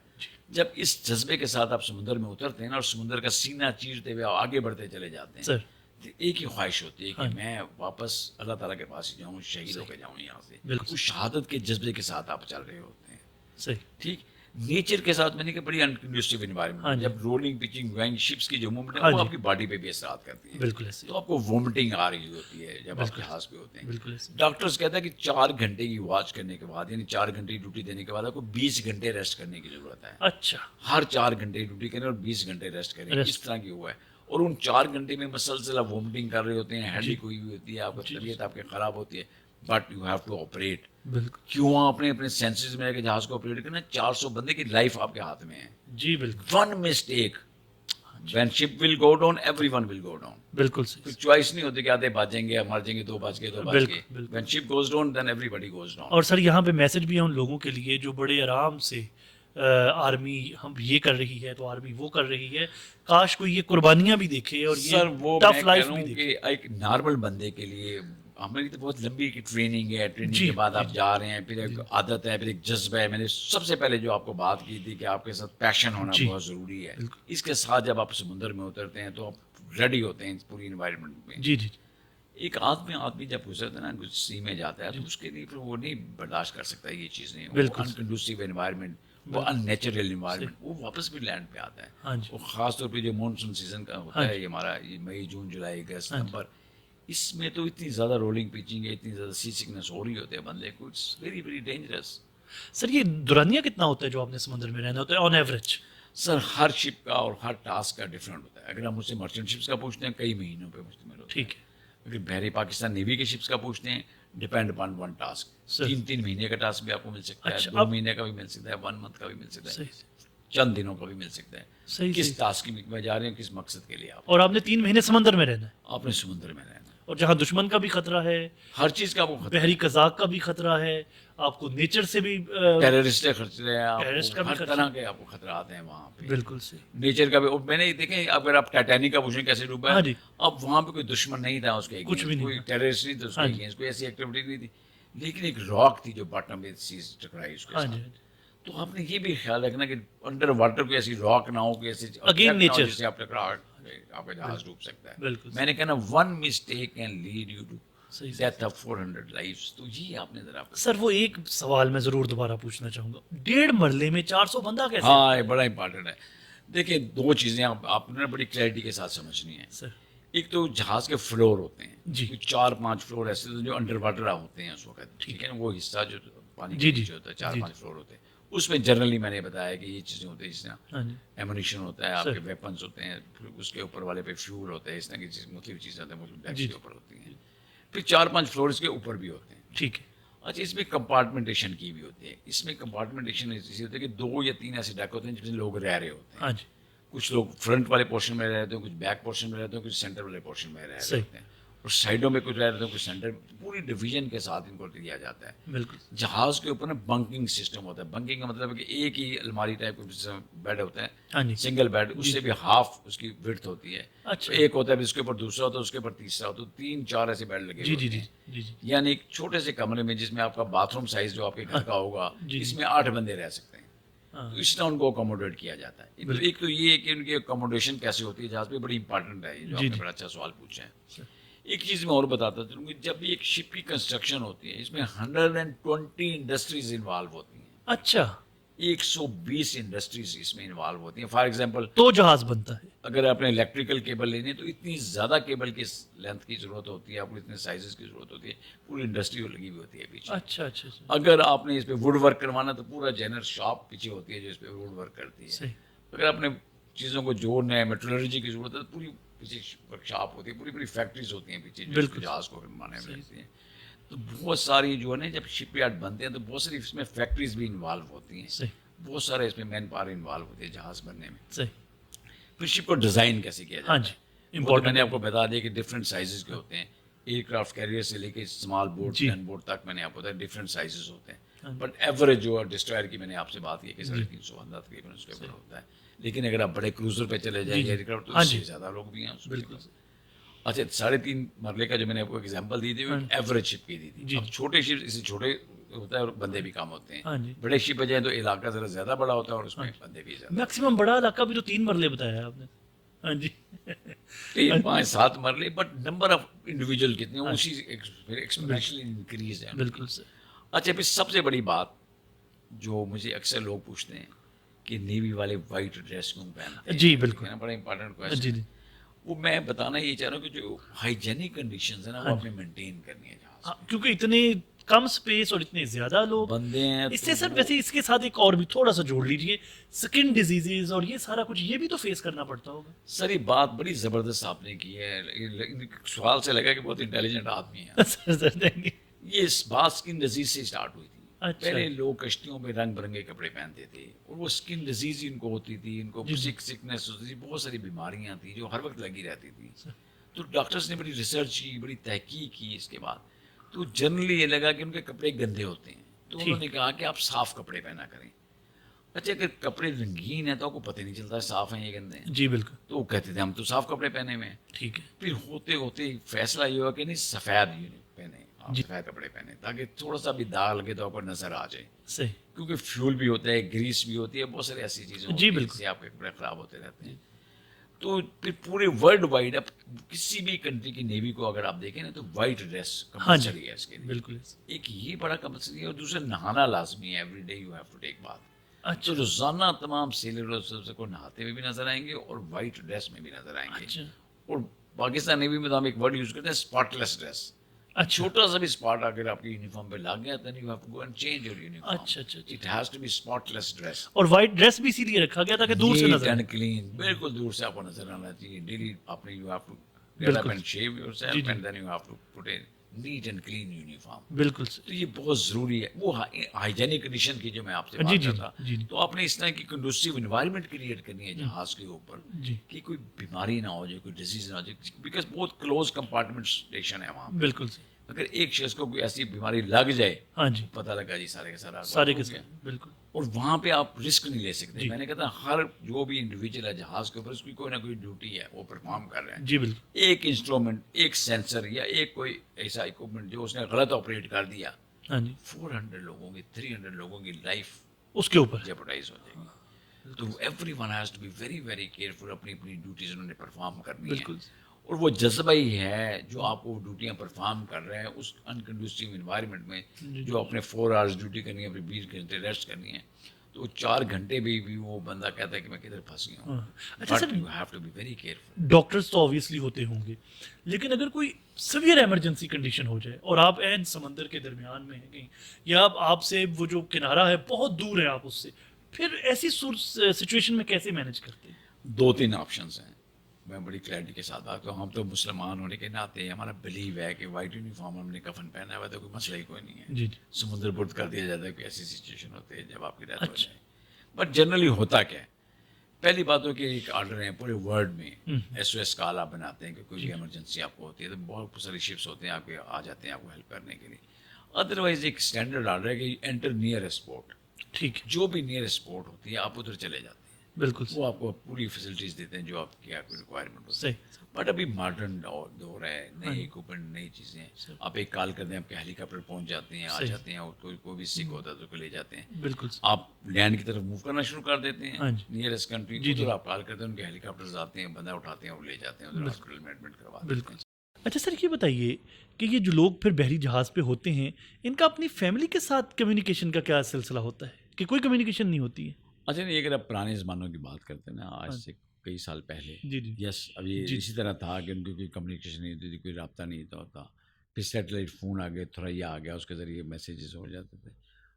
جب اس جذبے کے ساتھ آپ سمندر میں اترتے ہیں نا, اور سمندر کا سینہ چیرتے ہوئے آگے بڑھتے چلے جاتے ہیں, تو ایک ہی خواہش ہوتی ہے کہ میں واپس اللہ تعالیٰ کے پاس ہی جاؤں, شہید ہو کے جاؤں یہاں سے. اس شہادت کے جذبے کے ساتھ آپ چل رہے ہوتے ہیں. صحیح. ٹھیک. نیچر کے ساتھ میں نے کہا بڑی انکنڈوسیو انوائرمنٹ, جب رولنگ پچنگ وائنگ شپس کی جو موومنٹ ہے وہ آپ کی باڈی پہ بھی اثرات کرتی ہے. بالکل. تو آپ کو وومٹنگ آ رہی ہوتی ہے جب آپ جہاز پہ ہوتے ہیں. بالکل. ڈاکٹرز کہتا ہے کہ 4 گھنٹے کی واچ کرنے کے بعد, یعنی 4 گھنٹے کی ڈیوٹی دینے کے بعد آپ کو 20 گھنٹے ریسٹ کرنے کی ضرورت ہے. اچھا. ہر 4 گھنٹے ڈیوٹی کریں اور 20 گھنٹے ریسٹ کریں, اس طرح کی ہوا ہے. اور ان 4 گھنٹے میں مسلسل آپ وومٹنگ کر رہے ہوتے ہیں, ہیڈیک ہوئی ہوئی ہوتی ہے, آپ کی طبیعت آپ کی خراب ہوتی ہے, but you have to operate. کیوں آپ نے اپنے سینسز میں رہ کے جہاز کو آپریٹ کرنا؟ 400 بندے کی لائف آپ کے ہاتھ میں ہے. جی بالکل. One mistake when ship will go down, everyone will go down. بالکل. کوئی چوائس نہیں ہوتی کہ آدھے بچیں گے, مر جائیں گے, 2 بچ گئے. when ship goes down then everybody goes down. اور سر یہاں پہ میسج بھی ہے ان لوگوں کے لیے جو بڑے آرام سے آرمی ہم یہ کر رہی ہے تو آرمی وہ کر رہی ہے, کاش کوئی یہ قربانیاں بھی دیکھے اور یہ ٹف لائف بھی دیکھے. کہ ایک نارمل بندے کے لیے ہماری تو بہت لمبی ٹریننگ ہے, ٹریننگ کے بعد آپ جا رہے ہیں, پھر ایک عادت ہے, پھر ایک جذبہ ہے. میں نے سب سے پہلے جو آپ کو بات کی تھی کہ آپ کے ساتھ پیشن ہونا بہت ضروری ہے. اس کے ساتھ جب آپ سمندر میں اترتے ہیں تو آپ ریڈی ہوتے ہیں پوری انوائرمنٹ میں. جی جی. ایک آدمی جب گزرتا ہے نا, سی میں جاتا ہے, تو اس کے لیے پھر وہ نہیں برداشت کر سکتا یہ چیزیں, وہ انکنڈوسیو انوائرمنٹ, وہ ان نیچرل انوائرمنٹ, وہ واپس بھی لینڈ پہ آتا ہے. اور خاص طور پہ جو مانسون سیزن کا ہوتا ہے یہ ہمارا, مئی جون جولائی اگست نومبر, اس میں تو اتنی زیادہ رولنگ پچنگ ہے, اتنی زیادہ سی سکنس ہو رہی ہوتی ہے بندے کو, اٹس ویری ویری ڈینجرس. سر یہ دورانیہ کتنا ہوتا ہے جو آپ نے سمندر میں رہنا ہوتا ہے آن ایوریج؟ سر ہر شپ کا اور ہر ٹاسک کا ڈفرینٹ ہوتا ہے. اگر آپ مجھ سے مرچنٹ شپس کا پوچھتے ہیں کئی مہینوں پہ مشتمل ہوتا ہے. ٹھیک ہے. اگر بحری پاکستان نیوی کے شپس کا پوچھتے ہیں ڈپینڈ اپان ون ٹاسک. 3 مہینے کا ٹاسک بھی آپ کو مل سکتا ہے, 2 مہینے کا بھی مل سکتا ہے, 1 منتھ کا بھی مل سکتا ہے, چند دنوں کا بھی مل سکتا ہے. کس ٹاسک میں جا رہے ہیں, کس مقصد کے لیے آپ. اور آپ نے 3 مہینے سمندر میں رہنا ہے. آپ نے سمندر میں رہنا ہے. اور جہاں دشمن کا بھی خطرہ ہے, ہر چیز کا وہ خطرہ, بحری قزاق کا بھی خطرہ ہے, آپ کو نیچر سے بھی ٹیررسٹ خطرے ہیں, ٹیررسٹ کا بھی ہر طرح کے آپ کو خطرات ہیں وہاں پہ. بالکل صحیح. نیچر کا بھی. اور میں نے دیکھیں اگر آپ ٹائٹینک کا پوچھیں کیسے ڈوبا ہے, جی. اب وہاں پہ کوئی دشمن نہیں تھا اس کے, کچھ بھی نہیں, کوئی ٹیررسٹ نہیں تھا اس کے اگینسٹ, کوئی ایسی ایکٹیویٹی نہیں تھی, لیکن ایک راک تھی جو باٹم میں چیز ٹکرائی اس کے ساتھ. تو آپ نے یہ بھی خیال رکھنا کہ انڈر واٹر کوئی ایسی راک نہ ہو کہ ایسی اگین نیچر جسے آپ ٹکرا آپ کا جہاز ڈوب سکتا ہے. بالکل. میں نے کہنا one mistake can lead you to death of 400 lifes. تو یہ آپ نے ذرا. سر وہ ایک سوال میں ضرور دوبارہ پوچھنا چاہوں گا, 1.5 مرلے میں 400 بندہ کیسے؟ ہاں یہ بڑا امپورٹنٹ ہے. دیکھیں 2 چیزیں آپ نے بڑی کلیئرٹی کے ساتھ سمجھنی ہے سر. ایک تو جہاز کے فلور ہوتے ہیں جی. 4-5 فلور ایسے جو انڈر واٹر ہوتے ہیں اس وقت, ٹھیک ہے, وہ حصہ جو پانی کے نیچے ہوتا ہے 4-5 فلور ہوتے ہیں. اس میں جنرلی میں نے بتایا کہ یہ چیزیں ہوتی ہیں جس طرح ایمونیشن ہوتا ہے, آپ کے ویپنس ہوتے ہیں, اس کے اوپر والے پہ فیول ہوتا ہے, اس طرح کی مختلف چیزیں ڈیکس کے اوپر ہوتی ہیں. پھر 4-5 فلور اس کے اوپر بھی ہوتے ہیں. ٹھیک ہے. اچھا اس میں کمپارٹمنٹیشن کی بھی ہوتی ہے. اس میں کمپارٹمنٹیشن ایسی ہوتی ہے کہ 2 یا 3 ایسے ڈیک ہوتے ہیں جس میں لوگ رہ رہے ہوتے ہیں. کچھ لوگ فرنٹ والے پورشن میں رہتے ہیں, کچھ بیک پورشن میں رہتے ہیں, کچھ سینٹر والے پورشن میں رہتے ہیں, اور سائڈوں میں کچھ رہتے ہیں, کچھ سینٹر. پوری ڈویژن کے ساتھ ان کو دیا جاتا ہے. بالکل. جہاز کے اوپر نا بنکنگ سسٹم ہوتا ہے. بنکنگ کا مطلب ہے کہ ایک ہی الماری ٹائپ کا بیڈ ہوتا ہے, سنگل بیڈ, اس سے بھی ہاف اس کی وڈتھ ہوتی ہے. ایک ہوتا ہے اس کے اوپر دوسرا ہوتا ہے, اس کے اوپر تیسرا ہوتا ہے, 3-4 ایسے بیڈ لگے ہوتے ہیں. یعنی ایک چھوٹے سے کمرے میں جس میں آپ کا باتھ روم سائز جو آپ کے گھر کا ہوگا, اس میں 8 بندے رہ سکتے ہیں. تو اس طرح ان کو اکوموڈیٹ کیا جاتا ہے. ایک تو یہ ہے کہ ان کی اکوموڈیشن کیسے ہوتی ہے جہاز پہ, بڑی امپورٹنٹ ہے, جو آپ نے بڑا اچھا سوال پوچھا ہے. ایک چیز میں اور بتاتا چلوں کہ جب بھی ایک شپ کی کنسٹرکشن ہوتی ہے اس میں 120 انڈسٹریز انوالو ہوتی ہیں. اچھا. 120 انڈسٹریز اس میں انوالو ہوتی ہیں. فار ایگزامپل تو جہاز بنتا ہے. اگر آپ نے الیکٹریکل کیبل لینی ہے تو اتنی زیادہ کیبل کی لینتھ کی ضرورت ہوتی ہے, آپ کو اتنے سائزز کی ضرورت ہوتی ہے, پوری انڈسٹری لگی ہوئی ہوتی ہے پیچھے. اچھا اچھا. اگر آپ نے اس پہ ووڈ ورک کروانا تو پورا جنرل شاپ پیچھے ہوتی ہے جو اس پہ ووڈ ورک کرتی ہے. اگر آپ نے چیزوں کو جوڑنا ہے, میٹرولوجی کی ضرورت ہے, تو پوری پیچھے ورک شاپ ہوتی ہے, پوری فیکٹریز ہوتی ہیں پیچھے جو جہاز کو بنانے میں رہتی ہیں. تو بہت ساری جو ہے نا جب شپ یارڈ بنتے ہیں تو بہت ساری اس میں فیکٹریز بھی انوالو ہوتی ہیں, بہت سارے اس میں مین پاور انوالو ہوتی ہے جہاز بننے میں. پھر شپ کو ڈیزائن کیسے کیا جاتا ہے, میں نے آپ کو بتا دیا کہ ڈفرینٹ سائزز کے ہوتے ہیں. ایئر کرافٹ کیریئر سے لے کے اسمال بورڈ گن بورڈ تک میں نے آپ کو بتایا ڈفرینٹ سائزز ہوتے ہیں. بٹ ایوریج جو ڈسٹرائر کی میں نے آپ سے بات کی کہ 350 بندہ تقریباً اس کے اوپر ہوتا ہے. لیکن اگر آپ بڑے کروزر پہ چلے جائیں ایئر کرافٹ تو اس سے زیادہ لوگ بھی ہیں. بالکل. اچھا 3.5 مرلے کا جو میں نے آپ کو ایگزامپل دی تھی وہ ایوریج شپ کی دی تھی. اب چھوٹے شپ اس سے چھوٹے ہوتا ہے اور بندے بھی کم ہوتے ہیں. بڑے شپ پہ جائیں تو علاقہ ذرا زیادہ بڑا ہوتا ہے اور اس میں بندے بھی زیادہ. میکسیمم بڑا علاقہ بھی تو 3 مرلے بتایا آپ نے. ہاں جی 3-5-7 مرلے, بٹ نمبر آف انڈیویجول کتنے ہیں اسی ایکسپونینشلی انکریز ہے. بالکل سر. اچھا پھر سب سے بڑی بات جو مجھے اکثر لوگ پوچھتے ہیں کہ نیوی والے وائٹ ڈریس کیوں پہنتے ہیں. جی بالکل, بڑا امپورٹنٹ کویسچن. وہ میں بتانا یہ چاہ رہا ہوں کہ جو ہائیجینک کنڈیشنز ہیں نا وہ آپ نے مینٹین کرنی ہے جہاز, کیونکہ اتنے کم سپیس اور اتنے زیادہ لوگ بندے ہیں. اس سے سر ویسے اس کے ساتھ ایک اور بھی تھوڑا سا جوڑ لیجئے, سکن ڈیزیزز اور یہ سارا کچھ یہ بھی تو فیس کرنا پڑتا ہوگا. سر یہ بات بڑی زبردست آپ نے کی ہے, سوال سے لگا کہ بہت انٹیلیجنٹ آدمی ہے. یہ اس بات سکن ڈیزیز سے اسٹارٹ ہوئی تھی. پہلے لوگ کشتیوں میں رنگ برنگے کپڑے پہنتے تھے اور وہ سکن ڈیزیز ان کو ہوتی تھی, ان کو سکنس ہوتی تھی, بہت ساری بیماریاں تھیں جو ہر وقت لگی رہتی تھی. تو ڈاکٹرز نے بڑی ریسرچ کی, بڑی تحقیق کی اس کے بعد, تو جنرلی یہ لگا کہ ان کے کپڑے گندے ہوتے ہیں, تو انہوں نے کہا کہ آپ صاف کپڑے پہنا کریں. اچھا اگر کپڑے رنگین ہیں تو آپ کو پتہ نہیں چلتا صاف ہیں یہ گندے ہیں. جی بالکل. تو وہ کہتے تھے ہم تو صاف کپڑے پہنے ہوئے ہیں. ٹھیک ہے. پھر ہوتے ہوتے فیصلہ یہ ہوا کہ نہیں سفید پہنے, سفید کپڑے پہنے, تاکہ تھوڑا سا بھی داغ لگے تو آپ کو نظر آ جائے. صحیح. کیونکہ فیول بھی ہوتا ہے, گریس بھی ہوتی ہے, بہت ساری ایسی چیزیں ہوتی ہیں جس سے آپ کے کپڑے خراب ہوتے رہتے ہیں. تو پھر پورے ورلڈ وائڈ اب کسی بھی کنٹری کی نیوی کو اگر آپ دیکھیں نا تو وائٹ ڈریس کمپلسری ہے اس کے لیے. بالکل. ایک یہ بڑا کمپلسری ہے, اور دوسرا نہانا لازمی ہے. Every day you have to take bath. تو روزانہ تمام سیلرز کو نہاتے ہوئے بھی نظر آئیں گے اور وائٹ ڈریس میں بھی نظر آئیں گے. اور پاکستان نیوی میں تو ہم ایک ورڈ یوز کرتے ہیں اسپاٹ لیس ڈریس. اچھا چھوٹا سا بھی اسپاٹ اگر آپ کی یونیفارم پہ لگ گیا then you have to go and change your uniform. اچھا اچھا اچھا. It has to be spotless dress. اور وائٹ ڈریس بھی اسی لیے رکھا گیا تھا کہ دور سے Neat نظر آئے. and clean. بالکل دور سے آپ کو نظر آنا چاہیے. Daily آپ نے you have to get بالکل. up and shave yourself and then you have to put a neat and clean uniform. بالکل سر. تو یہ بہت ضروری ہے. وہ ہائیجینک کنڈیشن کی جو میں آپ سے جی بات جی کرتا جی تو آپ نے اس طرح کی کنڈوسیو انوائرمنٹ کریٹ کرنی ہے جہاز کے اوپر جی کہ کوئی بیماری نہ ہو جائے, کوئی ڈیزیز نہ ہو جائے, بیکاز بہت کلوز کمپارٹمنٹ اسٹیشن ہے وہاں. بالکل سر. اگر ایک شخص کو کوئی ایسی بیماری لگ جائے ہاں جی پتہ لگا جی سارے کے سارا سارے کے سارے. بالکل. اور وہاں پہ آپ رسک نہیں لے سکتے. میں نے کہتا ہر جو بھی انڈیویجول ہے جہاز کے اوپر اس کی کوئی نہ کوئی ڈیوٹی ہے, وہ پرفارم کر رہے ہیں. جی بالکل. ایک انسٹرومنٹ, ایک سینسر یا ایک کوئی ایسا اکوپمنٹ جو اس نے غلط آپریٹ کر دیا, ہاں جی 400 لوگوں کی 300 لوگوں کی لائف اس کے اوپر. جیپوٹائز ہو جائے گی. تو everyone has to be very very careful. اپنی اپنی ڈیوٹیز انہوں نے پرفارم کرنی ہے. بالکل. اور وہ جذبہ ہی ہے جو آپ کو ڈیوٹیاں پرفارم کر رہے ہیں اس انکنڈیوسیو انوائرمنٹ میں, جو اپنے 4 آورس ڈیوٹی کرنی ہے, اپنے 20 گھنٹے ریسٹ کرنی ہے. تو 4 گھنٹے بھی وہ بندہ کہتا ہے کہ میں کدھر پھنس گیا ہوں. اچھا sir, but you have to be very careful. Doctors تو آبویسلی ہوتے ہوں گے, لیکن اگر کوئی سویئر ایمرجنسی کنڈیشن ہو جائے اور آپ عین سمندر کے درمیان میں ہیں کہیں, یا آپ سے وہ جو کنارہ ہے بہت دور ہے آپ اس سے, پھر ایسی سچویشن میں کیسے مینیج کرتے ہیں؟ 2-3 آپشنز ہیں. میں بڑی کلیئرٹی کے ساتھ بات کروں. ہم تو مسلمان ہونے کے ناطے ہمارا بلیو ہے کہ وائٹ یونیفارم ہم نے کفن پہنا ہوا تو کوئی مسئلہ ہی کوئی نہیں ہے. جی سمندر برد کر دیا جاتا ہے کہ ایسی سچویشن ہوتی ہے جب آپ کی ڈیتھ ہو جائے. بٹ جنرلی ہوتا کیا ہے, پہلی بات ہو کہ ایک آرڈر ہے پورے ورلڈ میں SOS کال آپ بناتے ہیں کہ کوئی بھی ایمرجنسی آپ کو ہوتی ہے تو بہت ساری شپس ہوتے ہیں آپ کے آ جاتے ہیں آپ کو ہیلپ کرنے کے لیے. ادروائز ایک اسٹینڈرڈ آرڈر ہے کہ انٹر نیئر اسپورٹ. ٹھیک ہے. جو بھی نیئر اسپورٹ ہوتی ہے آپ ادھر چلے جاتے ہیں. بالکل وہ آپ کو پوری فیسلٹیز دیتے ہیں جو آپ کی ریکوائرمنٹ ہوتی ہے. صحیح. بٹ ابھی ماڈرن دور ہے, نئی اکوپمنٹ, نئی چیزیں ہیں. آپ ایک کال کرتے ہیں آپ کے ہیلی کاپٹر پہنچ جاتے ہیں, آ جاتے ہیں, اور کوئی بھی سکھ ہوتا ہے تو لے جاتے ہیں. بالکل. آپ لینڈ کی طرف موو کرنا شروع کر دیتے ہیں نیئرسٹ کنٹری, ادھر آپ کال کرتے ہیں, ان کے ہیلی کاپٹرز آتے ہیں, بندہ اٹھاتے ہیں اور لے جاتے ہیں, ادھر ہاسپٹل میں ایڈمٹ کروا دیتے ہیں. اچھا سر, یہ بتائیے کہ یہ جو لوگ پھر بحری جہاز پہ ہوتے ہیں, ان کا اپنی فیملی کے ساتھ کمیونیکیشن کا کیا سلسلہ ہوتا ہے کہ کوئی کمیونیکیشن نہیں ہوتی ہے؟ اچھا نہیں, اگر آپ پرانے زمانوں کی بات کرتے ہیں نا, آج سے کئی سال پہلے, یس اب یہ اسی طرح تھا کہ ان کی کوئی کمیونیکیشن نہیں ہوتی تھی, کوئی رابطہ نہیں ہوتا. پھر سیٹلائٹ فون آ گئے, تھوڑا یہ آ گیا, اس کے ذریعے میسیجز ہو جاتے تھے.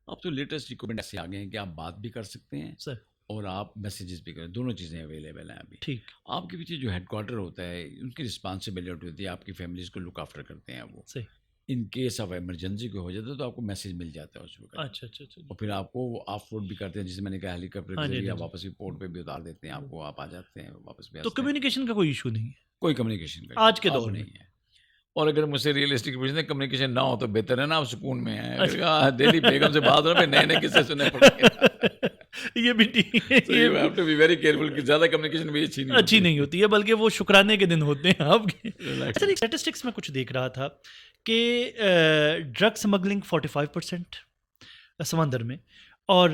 اب تو لیٹسٹ اکوپمنٹ ایسے آ گئے ہیں کہ آپ بات بھی کر سکتے ہیں سر, اور آپ میسیجز بھی کریں, دونوں چیزیں اویلیبل ہیں ابھی. ٹھیک. آپ کے پیچھے جو ہیڈ کوارٹر ہوتا ہے ان کی رسپانسبلٹی ہوتی ہے, آپ کی فیملیز کو لک آفٹر کرتے ہیں وہ. صحیح. ان کیس آف ایمرجنسی کو ہو جاتا ہے تو آپ کو میسیج مل جاتا ہے اس وقت. اچھا اچھا اچھا. اور پھر آپ کو وہ آف روڈ بھی کرتے ہیں, جسے میں نے کہا ہیلی کاپٹر کے ذریعے واپس بھی پورٹ پہ بھی اتار دیتے ہیں آپ کو, آپ آ جاتے ہیں واپس بھی. تو کمیونیکیشن کا کوئی ایشو نہیں ہے کوئی کمیونیکیشن کا آج کے دور میں نہیں ہے. اور اگر مجھ سے ریئلسٹک پوچھتے ہیں کمیونیکیشن نہ ہو تو بہتر ہے نا, آپ سکون میں ہیں. ڈیلی بیگم سے بات ہو رہا ہے, نئے نئے قصے سننے پڑیں گے. یہ بھی ٹھیک ہے, you have to be very careful کہ زیادہ کمیونیکیشن بھی اچھی نہیں ہوتی ہے, بلکہ وہ شکرانے کے دن ہوتے ہیں آپ کے. اچھا, ایک اسٹیٹسٹکس میں کچھ دیکھ رہا تھا کہ ڈرگ سمگلنگ 45% سمندر میں, اور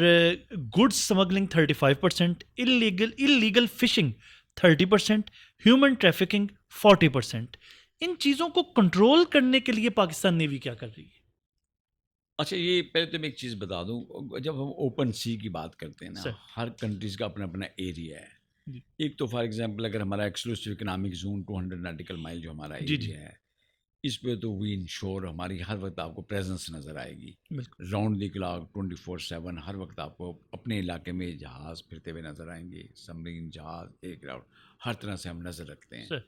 goods smuggling 35%, illegal fishing 30%, human trafficking 40%. ان چیزوں کو کنٹرول کرنے کے لیے پاکستان نیوی کیا کر رہی ہے؟ اچھا, یہ پہلے تو میں ایک چیز بتا دوں, جب ہم اوپن سی کی بات کرتے ہیں نا, ہر کنٹریز کا اپنا اپنا ایریا ہے. ایک تو فار ایگزامپل اگر ہمارا ایکسکلوسیو اکنامک زون 200 ناٹیکل مائل جو ہمارا ایریا ہے, اس پہ تو وی انشور ہماری ہر وقت آپ کو پریزنس نظر آئے گی, راؤنڈ دی کلاک 24/7 ہر وقت آپ کو اپنے علاقے میں جہاز پھرتے ہوئے نظر آئیں گے, سبمرین جہاز, ایئر کرافٹ, ہر طرح سے ہم نظر رکھتے ہیں.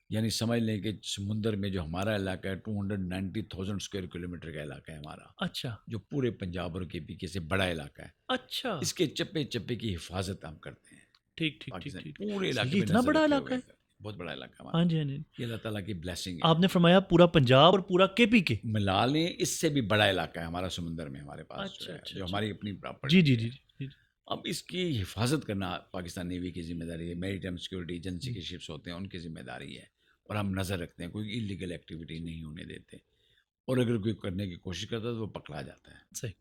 یعنی سمجھ لیں کہ سمندر میں جو ہمارا علاقہ ہے 290,000 اسکوائر کلومیٹر کا علاقہ ہے ہمارا. اچھا. جو پورے پنجاب اور کے پی کے سے بڑا علاقہ ہے. اچھا. اس کے چپے چپے کی حفاظت ہم کرتے ہیں. ٹھیک ٹھیک ٹھیک. پورے علاقے میں اتنا بڑا علاقہ ہے, بہت بڑا علاقہ ہمارا. ہاں جی, ہاں جی, یہ اللہ تعالیٰ کی بلیسنگ ہے. آپ نے فرمایا پورا پنجاب اور پورا کے پی کے ملا لیں, اس سے بھی بڑا علاقہ ہے ہمارا سمندر میں ہمارے پاس, جو ہماری اپنی پراپرٹی. جی جی جی. اب اس کی حفاظت کرنا پاکستان نیوی کی ذمہ داری ہے. میری ٹائم سیکورٹی ایجنسی کے شپس ہوتے ہیں, ان کی ذمہ داری ہے, اور ہم نظر رکھتے ہیں, کوئی انلیگل ایکٹیویٹی نہیں ہونے دیتے, اور اگر کوئی کرنے کی کوشش کرتا ہے تو وہ پکڑا جاتا ہے. صحیح.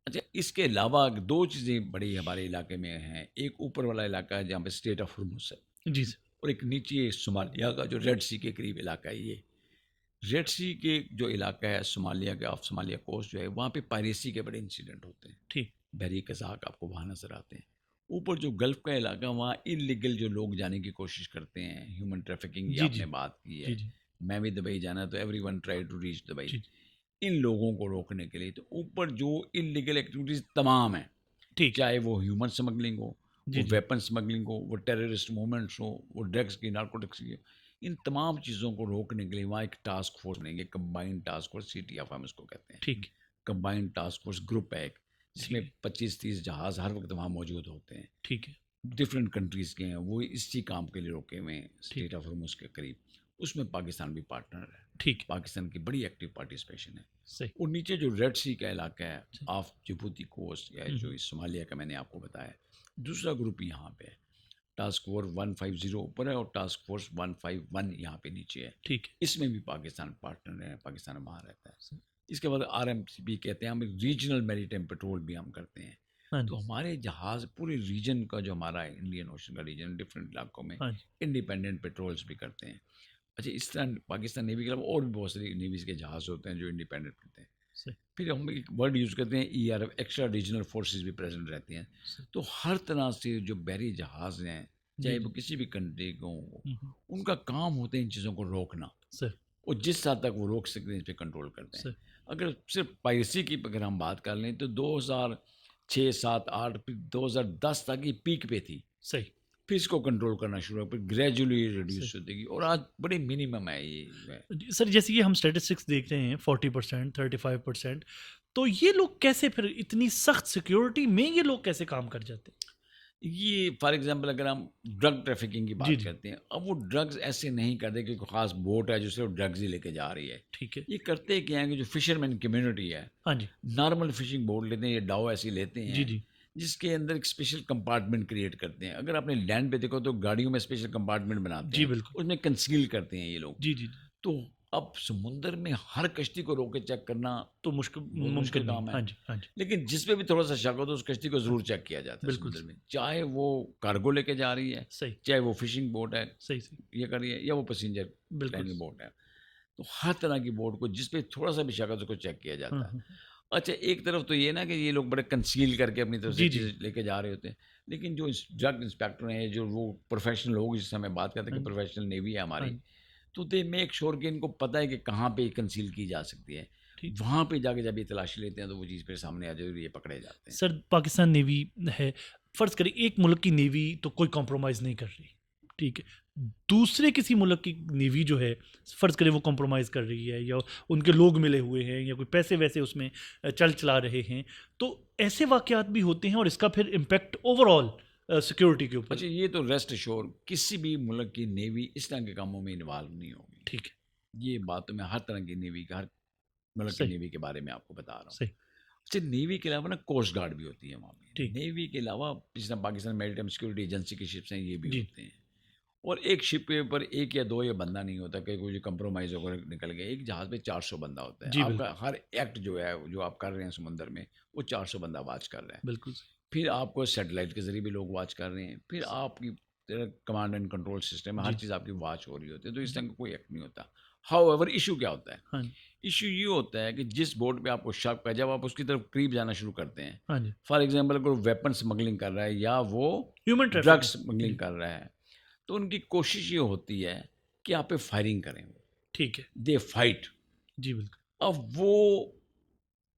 اچھا, اس کے علاوہ 2 چیزیں بڑی ہمارے علاقے میں ہیں. ایک اوپر والا علاقہ ہے جہاں پہ اسٹیٹ آف ہرمز ہے, جی سر, اور ایک نیچے صومالیہ کا جو ریڈ سی کے قریب علاقہ ہے. یہ ریڈ سی کے جو علاقہ ہے صومالیہ کا, آف صومالیہ کوسٹ جو ہے, وہاں پہ پائریسی کے بڑے انسیڈنٹ ہوتے ہیں. ٹھیک. بحری قزاق آپ کو وہاں نظر آتے ہیں. اوپر جو گلف کا علاقہ, وہاں انلیگل جو لوگ جانے کی کوشش کرتے ہیں, ہیومن ٹریفکنگ, یہ آپ نے بات کی ہے, میں بھی دبئی جانا تو everyone try to reach Dubai. جی ان لوگوں کو روکنے کے لیے تو اوپر جو انلیگل ایکٹیویٹیز تمام ہیں, ٹھیک, چاہے وہ ہیومن اسمگلنگ ہو, جی وہ جی ویپن اسمگلنگ ہو, وہ ٹیررسٹ موومنٹس ہو, وہ ڈرگس کی نارکوٹکس کی, ان تمام چیزوں کو روکنے کے لیے وہاں ایک ٹاسک فورس بنیں گے, کمبائنڈ ٹاسک فورس, CTF ہم اس کو کہتے ہیں. ٹھیک کمبائنڈ ٹاسک فورس گروپ ہے ایک, جس میں 25-30 جہاز ہر وقت وہاں موجود ہوتے ہیں, ٹھیک ہے, ڈفرینٹ کنٹریز کے ہیں, وہ اسی کام کے لیے روکے ہوئے ہیں اسٹیٹ آف ہرمز کے قریب. اس میں پاکستان بھی پارٹنر ہے, ٹھیک, پاکستان کی بڑی ایکٹیو پارٹیسپیشن ہے. صحیح, اور نیچے جو ریڈ سی کا علاقہ ہے آف جبوتی کوسٹ یا جو صومالیہ کا میں نے آپ کو بتایا, دوسرا گروپ یہاں پہ ہے, ٹاسک فورس 150 اوپر ہے اور ٹاسک فورس 151 یہاں پہ نیچے ہے. ٹھیک, اس میں بھی پاکستان پارٹنر ہے, پاکستان وہاں رہتا ہے. اس کے بعد RMCP کہتے ہیں, ہم ریجنل میری ٹائم پیٹرول بھی ہم کرتے ہیں. تو ہمارے جہاز پورے ریجن کا جو ہمارا انڈین اوشن کا ریجن ڈفرینٹ علاقوں میں انڈیپینڈنٹ پیٹرولز بھی کرتے ہیں. اچھا, اس طرح پاکستان نیوی کے علاوہ اور بھی بہت ساری نیویز کے جہاز ہوتے ہیں جو انڈیپینڈنٹ کرتے ہیں. پھر ہم ایک ورڈ یوز کرتے ہیں ERF, ایکسٹرا ریجنل فورسز بھی پریزنٹ رہتی ہیں. تو ہر طرح سے جو بحری جہاز ہیں, چاہے وہ کسی بھی کنٹری کو ہوں, ان کا کام ہوتا ہے ان چیزوں کو روکنا, اور جس حد تک وہ روک سکتے ہیں اس پہ کنٹرول کرتے ہیں. اگر صرف پائریسی کی اگر ہم بات کر لیں تو 2006, 7, 8 پھر 2010 تک یہ پیک پہ تھی. صحیح, پھر اس کو کنٹرول کرنا شروع ہوا, پھر گریجولی ریڈیوس ہوتی گئی, اور آج بڑی منیمم ہے یہ. سر جیسے کہ ہم اسٹیٹسٹکس دیکھ رہے ہیں 40%, 35%, تو یہ لوگ کیسے پھر اتنی سخت سیکیورٹی میں یہ لوگ کیسے کام کر جاتے ہیں؟ یہ فار ایگزامپل اگر ہم ڈرگ ٹریفکنگ کی بات کرتے ہیں, اب وہ ڈرگز ایسے نہیں کرتے کہ کوئی خاص بوٹ ہے جو صرف ڈرگز ہی لے کے جا رہی ہے. ٹھیک ہے, یہ کرتے کیا ہے کہ جو فشرمین کمیونٹی ہے, ہاں جی, نارمل فشنگ بوٹ لیتے ہیں, یہ ڈاؤ ایسی لیتے ہیں, جی جی, جس کے اندر ایک اسپیشل کمپارٹمنٹ کریٹ کرتے ہیں. اگر آپ نے لینڈ پہ دیکھو تو گاڑیوں میں اسپیشل کمپارٹمنٹ بناتے ہیں, جی بالکل, اس میں کنسیل کرتے ہیں یہ لوگ. جی جی, تو اب سمندر میں ہر کشتی کو روک کے چیک کرنا تو ممکن کام ہے. ہاں جی, ہاں جی, لیکن جس پہ بھی تھوڑا سا شک ہو تو اس کشتی کو ضرور چیک کیا جاتا ہے سمندر میں, چاہے وہ کارگو لے کے جا رہی ہے, صحیح, چاہے وہ فشنگ بوٹ ہے, صحیح, یہ کر رہی ہے, یا وہ پیسنجر بالکل بوٹ ہے. تو ہر طرح کی بوٹ کو جس پہ تھوڑا سا بھی شک ہو اس کو چیک کیا جاتا ہے. اچھا, ایک طرف تو یہ نا کہ یہ لوگ بڑے کنسیل کر کے اپنی طرف سے چیز لے کے جا رہے ہوتے ہیں, لیکن جو ڈرگ انسپیکٹر ہیں, جو وہ پروفیشنل لوگ جس سے ہمیں بات کرتے ہیں کہ پروفیشنل نیوی ہے ہماری, تو دے میک شور کہ ان کو پتہ ہے کہ کہاں پہ کنسیل کی جا سکتی ہے, وہاں پہ جا کے جب یہ تلاشی لیتے ہیں تو وہ چیز پھر سامنے آ جائے, یہ پکڑے جاتے ہیں. سر پاکستان نیوی ہے, فرض کریں ایک ملک کی نیوی تو کوئی کمپرومائز نہیں کر رہی, ٹھیک ہے, دوسرے کسی ملک کی نیوی جو ہے فرض کریں وہ کمپرومائز کر رہی ہے, یا ان کے لوگ ملے ہوئے ہیں, یا کوئی پیسے ویسے اس میں چلا رہے ہیں, تو ایسے واقعات بھی ہوتے ہیں, اور اس کا پھر امپیکٹ اوور آل سیکیورٹی کے اوپر. اچھا, یہ تو ریسٹ شور کسی بھی ملک کی نیوی اس طرح کے کاموں میں انوالو نہیں ہوگی. ٹھیک ہے, یہ بات تو میں ہر طرح کی نیوی کا, ہر ملک کی نیوی کے بارے میں آپ کو بتا رہا ہوں. صحیح, اچھا, نیوی کے علاوہ نا کوسٹ گارڈ بھی ہوتی ہے وہاں پہ. نیوی کے علاوہ جس طرح پاکستان میری ٹائم سیکورٹی ایجنسی کی شپس ہیں, یہ بھی ہوتے ہیں. اور ایک شپ کے اوپر 1 یا 2 یہ بندہ نہیں ہوتا کہ کوئی کمپرومائز ہو کر نکل گیا. ایک جہاز پہ 400 بندہ ہوتا ہے. آپ کا ہر ایکٹ جو ہے جو آپ کر رہے ہیں سمندر میں, وہ 400 بندہ واچ کر رہا ہے. بالکل. پھر آپ کو سیٹلائٹ کے ذریعے بھی لوگ واچ کر رہے ہیں, پھر آپ کی کمانڈ اینڈ کنٹرول سسٹم ہر چیز آپ کی واچ ہو رہی ہوتی ہے. تو اس طرح کا کوئی ایکٹ نہیں ہوتا. ہاؤ ایور ایشو کیا ہوتا ہے, ایشو یہ ہوتا ہے کہ جس بوٹ پہ آپ کو شک ہے, جب آپ اس کی طرف قریب جانا شروع کرتے ہیں, فار ایگزامپل اگر ویپن اسمگلنگ کر رہا ہے یا وہ ڈرگ اسمگلنگ کر رہا ہے, تو ان کی کوشش یہ ہوتی ہے کہ آپ پہ فائرنگ کریں. ٹھیک ہے, دے فائٹ. جی بالکل. اب وہ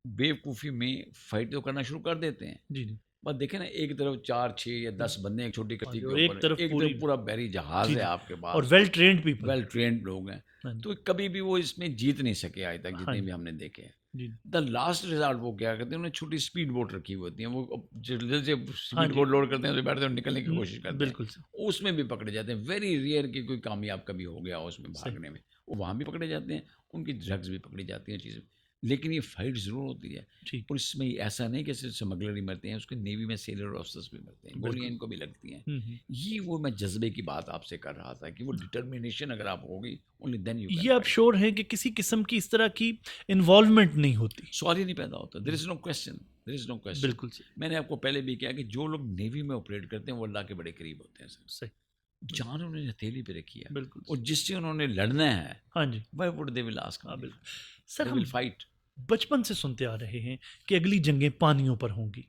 بیوقوفی میں فائٹ تو کرنا شروع کر دیتے ہیں. جی جی, بس دیکھیں نا, ایک طرف 4, 6 یا 10 بندے ایک چھوٹی کشتی کے اوپر, ایک طرف پورا بحری جہاز ہے آپ کے پاس, اور well trained people, well trained لوگ ہیں, تو کبھی بھی وہ اس میں جیت نہیں سکے آج تک جتنے بھی ہم نے دیکھے ہیں. دا لاسٹ ریزالٹ وہ کیا کرتے ہیں, انہوں نے چھوٹی اسپیڈ بوٹ رکھی ہوتی ہیں, وہ جلدی سے اسپیڈ بوٹ لوڈ کرتے ہیں, بیٹھتے ہیں نکلنے کی کوشش کرتے ہیں, اس میں بھی پکڑے جاتے ہیں. ویری ریئر کہ کوئی کامیاب کبھی ہو گیا اس میں بھاگنے میں, وہ وہاں بھی پکڑے جاتے ہیں, ان کی ڈرگز بھی پکڑی جاتی ہیں چیزیں. لیکن یہ فائٹ ضرور ہوتی ہے, اور اس میں ایسا نہیں کہ صرف اسمگلر ہی مرتے ہیں, اس کے نیوی میں سیلر آفیسرز بھی مرتے ہیں, گولیاں ان کو بھی لگتی ہیں. یہ وہ میں جذبے کی بات آپ سے کر رہا تھا کہ وہ ڈٹرمنیشن اگر آپ ہوگی, only then you can. یہ آپ شور ہیں کہ کسی قسم کی اس طرح کی انوالومنٹ نہیں ہوتی, سوال ہی نہیں پیدا ہوتا. there is no question, there is no question. بالکل. میں نے آپ کو پہلے بھی کہا کہ جو لوگ نیوی میں آپریٹ کرتے ہیں وہ اللہ کے بڑے قریب ہوتے ہیں. صحیح, جان انہوں نے ہتھیلی پہ رکھی ہے, بالکل, اور جس سے انہوں نے لڑنا ہے, ہاں جی, why would they will ask? Sir they will fight. بچپن سے سنتے آ رہے ہیں کہ اگلی جنگیں پانیوں پر ہوں گی.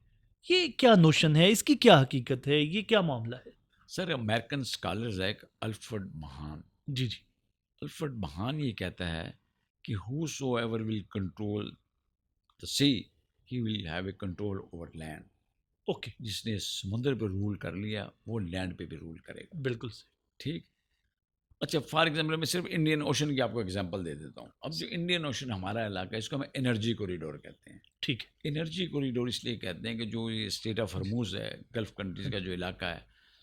یہ کیا نوشن ہے, اس کی کیا حقیقت ہے, یہ کیا معاملہ ہے؟ سر امریکن اسکالرز ہے ایک الفرڈ مہان, جی جی, الفرڈ بہان یہ کہتا ہے کہ whosoever will control the sea he will have a control over land. Okay, جس نے سمندر پہ رول کر لیا وہ لینڈ پہ بھی رول کرے گا. بالکل صحیح. ٹھیک. اچھا فار ایگزامپل میں صرف انڈین اوشن کی آپ کو ایگزامپل دے دیتا ہوں. اب جو انڈین اوشن ہمارا علاقہ ہے اس کو ہم انرجی کوریڈور کہتے ہیں. ٹھیک ہے. انرجی کوریڈور اس لیے کہتے ہیں کہ جو یہ اسٹیٹ آف ہرموز ہے گلف کنٹریز کا جو علاقہ ہے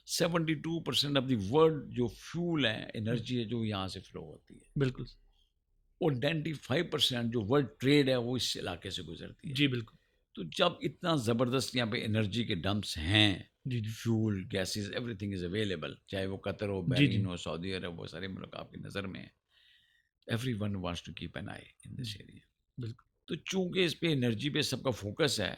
72% آف دی ورلڈ جو فیول ہے انرجی ہے جو یہاں سے فلو ہوتی ہے. بالکل. اور 95% جو ورلڈ ٹریڈ ہے وہ اس علاقے سے گزرتی ہے. جی بالکل. تو جب اتنا زبردست یہاں پہ انرجی کے ڈمپس ہیں، جی جی fuel gases everything is available, چاہے وہ قطر ہو، بحرین ہو، سعودی عرب، وہ سارے ملک آپ کی نظر میں ہیں. Everyone wants to keep an eye in this area. بالکل. تو چونکہ اس پہ انرجی پہ سب کا فوکس ہے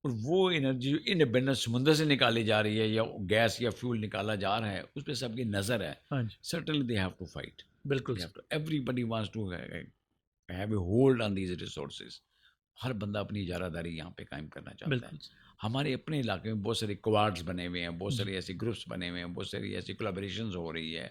اور وہ انرجی ان ابنڈنس سمندر سے نکالی جا رہی ہے یا گیس یا فیول نکالا جا رہا ہے اس پہ سب کی نظر ہے. ہاں جی certainly they have to fight. بالکل. Everybody wants to have a hold on these resources. ہر بندہ اپنی اجارہ داری یہاں پہ قائم کرنا چاہتا ہے. بالکل. ہمارے اپنے علاقے میں بہت سارے کوارڈز بنے ہوئے ہیں، بہت سارے ایسے گروپس بنے ہوئے ہیں، بہت ساری ایسی کولیبریشنز ہو رہی ہے،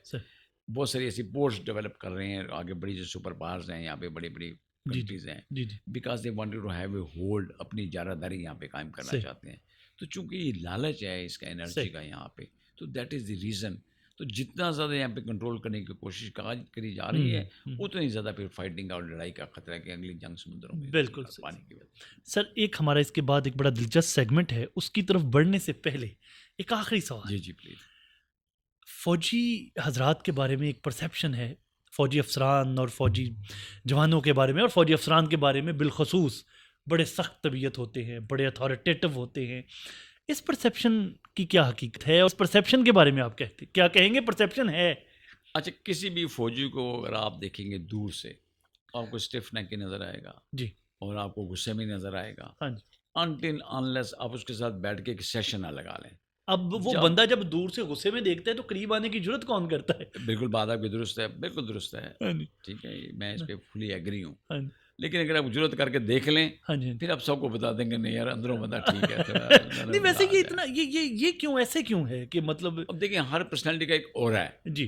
بہت ساری ایسی پورٹس ڈیولپ کر رہے ہیں. آگے بڑی جو سپر پاورز ہیں یہاں پہ بڑی بڑی کنٹریز ہیں، جی جی because they wanted to have a hold, اپنی اجارہ داری یہاں پہ قائم کرنا چاہتے ہیں. تو چونکہ یہ لالچ ہے اس کا انرجی کا یہاں پہ، تو دیٹ از دی ریزن. تو جتنا زیادہ یہاں پہ کنٹرول کرنے کی کوشش کری جا رہی ہے اتنی زیادہ پھر فائٹنگ اور لڑائی کا خطرہ ہے کہ اگلی جنگ سمندروں میں بالکل پانی کی وجہ. سر ایک ہمارا اس کے بعد ایک بڑا دلچسپ سیگمنٹ ہے، اس کی طرف بڑھنے سے پہلے ایک آخری سوال. جی جی پلیز. فوجی حضرات کے بارے میں ایک پرسیپشن ہے، فوجی افسران اور فوجی جوانوں کے بارے میں، اور فوجی افسران کے بارے میں بالخصوص بڑے سخت طبیعت ہوتے ہیں، بڑے اتھارٹیٹو ہوتے ہیں. اس پرسیپشن کی کیا حقیقت ہے؟ اس پرسیپشن کے بارے میں آپ کیا کہیں گے؟ پرسیپشن ہے. اچھا کسی بھی فوجی کو اگر آپ دیکھیں گے دور سے آپ کو اسٹیف نیک کی نظر آئے گا جی، اور آپ کو غصے میں نظر آئے گا، ہاں جی. انٹل انلیس آپ اس کے ساتھ بیٹھ کے ایک سیشن نہ لگا لیں. اب وہ بندہ جب دور سے غصے میں دیکھتا ہے تو قریب آنے کی جرت کون کرتا ہے؟ بالکل بات آپ کی درست ہے، بالکل درست ہے. ٹھیک ہے، میں اس پہ فلی ایگری ہوں. ہاں جی. لیکن اگر آپ جرت کر کے دیکھ لیں ہاں جی. پھر آپ سب کو بتا دیں گے نہیں یار اندروں بندہ ٹھیک ہے. نہیں ویسے یہ اتنا یہ کیوں ایسے کیوں ہے کہ مطلب اب دیکھیں ہر پرسنالٹی کا ایک اورا ہے. جی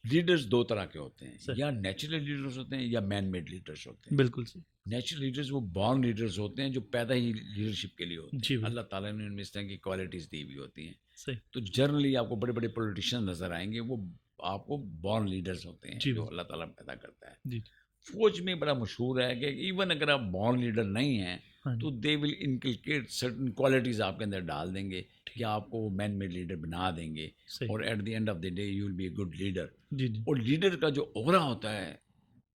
لیڈرز دو طرح کے ہوتے ہیں، یا نیچرل لیڈرز ہوتے ہیں یا مین میڈ لیڈرز ہوتے ہیں. بالکل صحیح. نیچرل لیڈرز وہ بورن لیڈرز ہوتے ہیں جو پیدا ہی لیڈرشپ کے لیے ہوتے ہیں. جی اللہ تعالیٰ نے ان میں اس طرح کی کوالٹیز دی ہوئی ہوتی ہیں. صحیح. تو جنرلی آپ کو بڑے بڑے پولیٹیشین نظر آئیں گے وہ آپ کو بورن لیڈرز ہوتے ہیں جو اللہ تعالیٰ پیدا کرتا ہے. جی. فوج میں بڑا مشہور ہے کہ ایون اگر آپ بورن لیڈر نہیں ہیں تو دے ول انکلکیٹ سرٹن کوالٹیز آپ کے اندر ڈال دیں گے کہ آپ کو مین میڈ لیڈر بنا دیں گے اور at the end of the day you will be a good leader. اور لیڈر کا جو اورا ہوتا ہے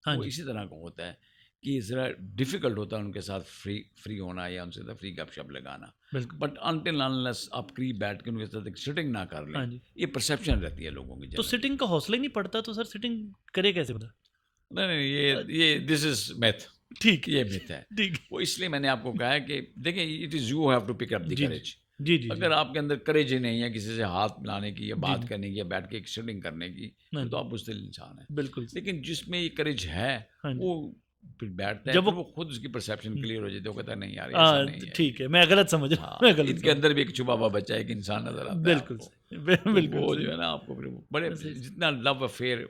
وہ اسی طرح کا ہوتا ہے کہ ذرا ڈیفیکلٹ ہوتا ہے ان کے ساتھ فری ہونا یا ان سے فری گپ شپ لگانا. بٹ انٹل انلیس آپ قریب بیٹھ کے ان کے ساتھ ایک سٹنگ نہ کر لیں یہ پرسیپشن رہتی ہے لوگوں کی. تو سٹنگ کا حوصلہ ہی نہیں پڑتا تو سر سٹنگ کرے کیسے بتا؟ نہیں یہ دس از میتھ. ٹھیک، یہ میتھ ہے. وہ اس لیے میں نے آپ کو کہا ہے کہ دیکھیں it is you have to pick up the courage. جی جی. اگر آپ کے اندر کریج ہی نہیں ہے کسی سے ہاتھ ملانے کی یا بات کرنے کی یا بیٹھ کے ایک سٹنگ کرنے کی تو آپ بزدل انسان ہیں. بالکل. لیکن جس میں یہ کریج ہے وہ پھر بیٹھتا ہے جب وہ خود اس کی پرسیپشن کلیئر ہو جاتی ہے وہ کہتا ہے نہیں یار ایسا نہیں ہے. ٹھیک ہے میں غلط سمجھ رہا ہوں. ان کے اندر بھی ایک چھپا ہوا بچہ ایک انسان نظر آتا ہے. بالکل. وہ جو ہے نا آپ کو بڑے جتنا لو افیئر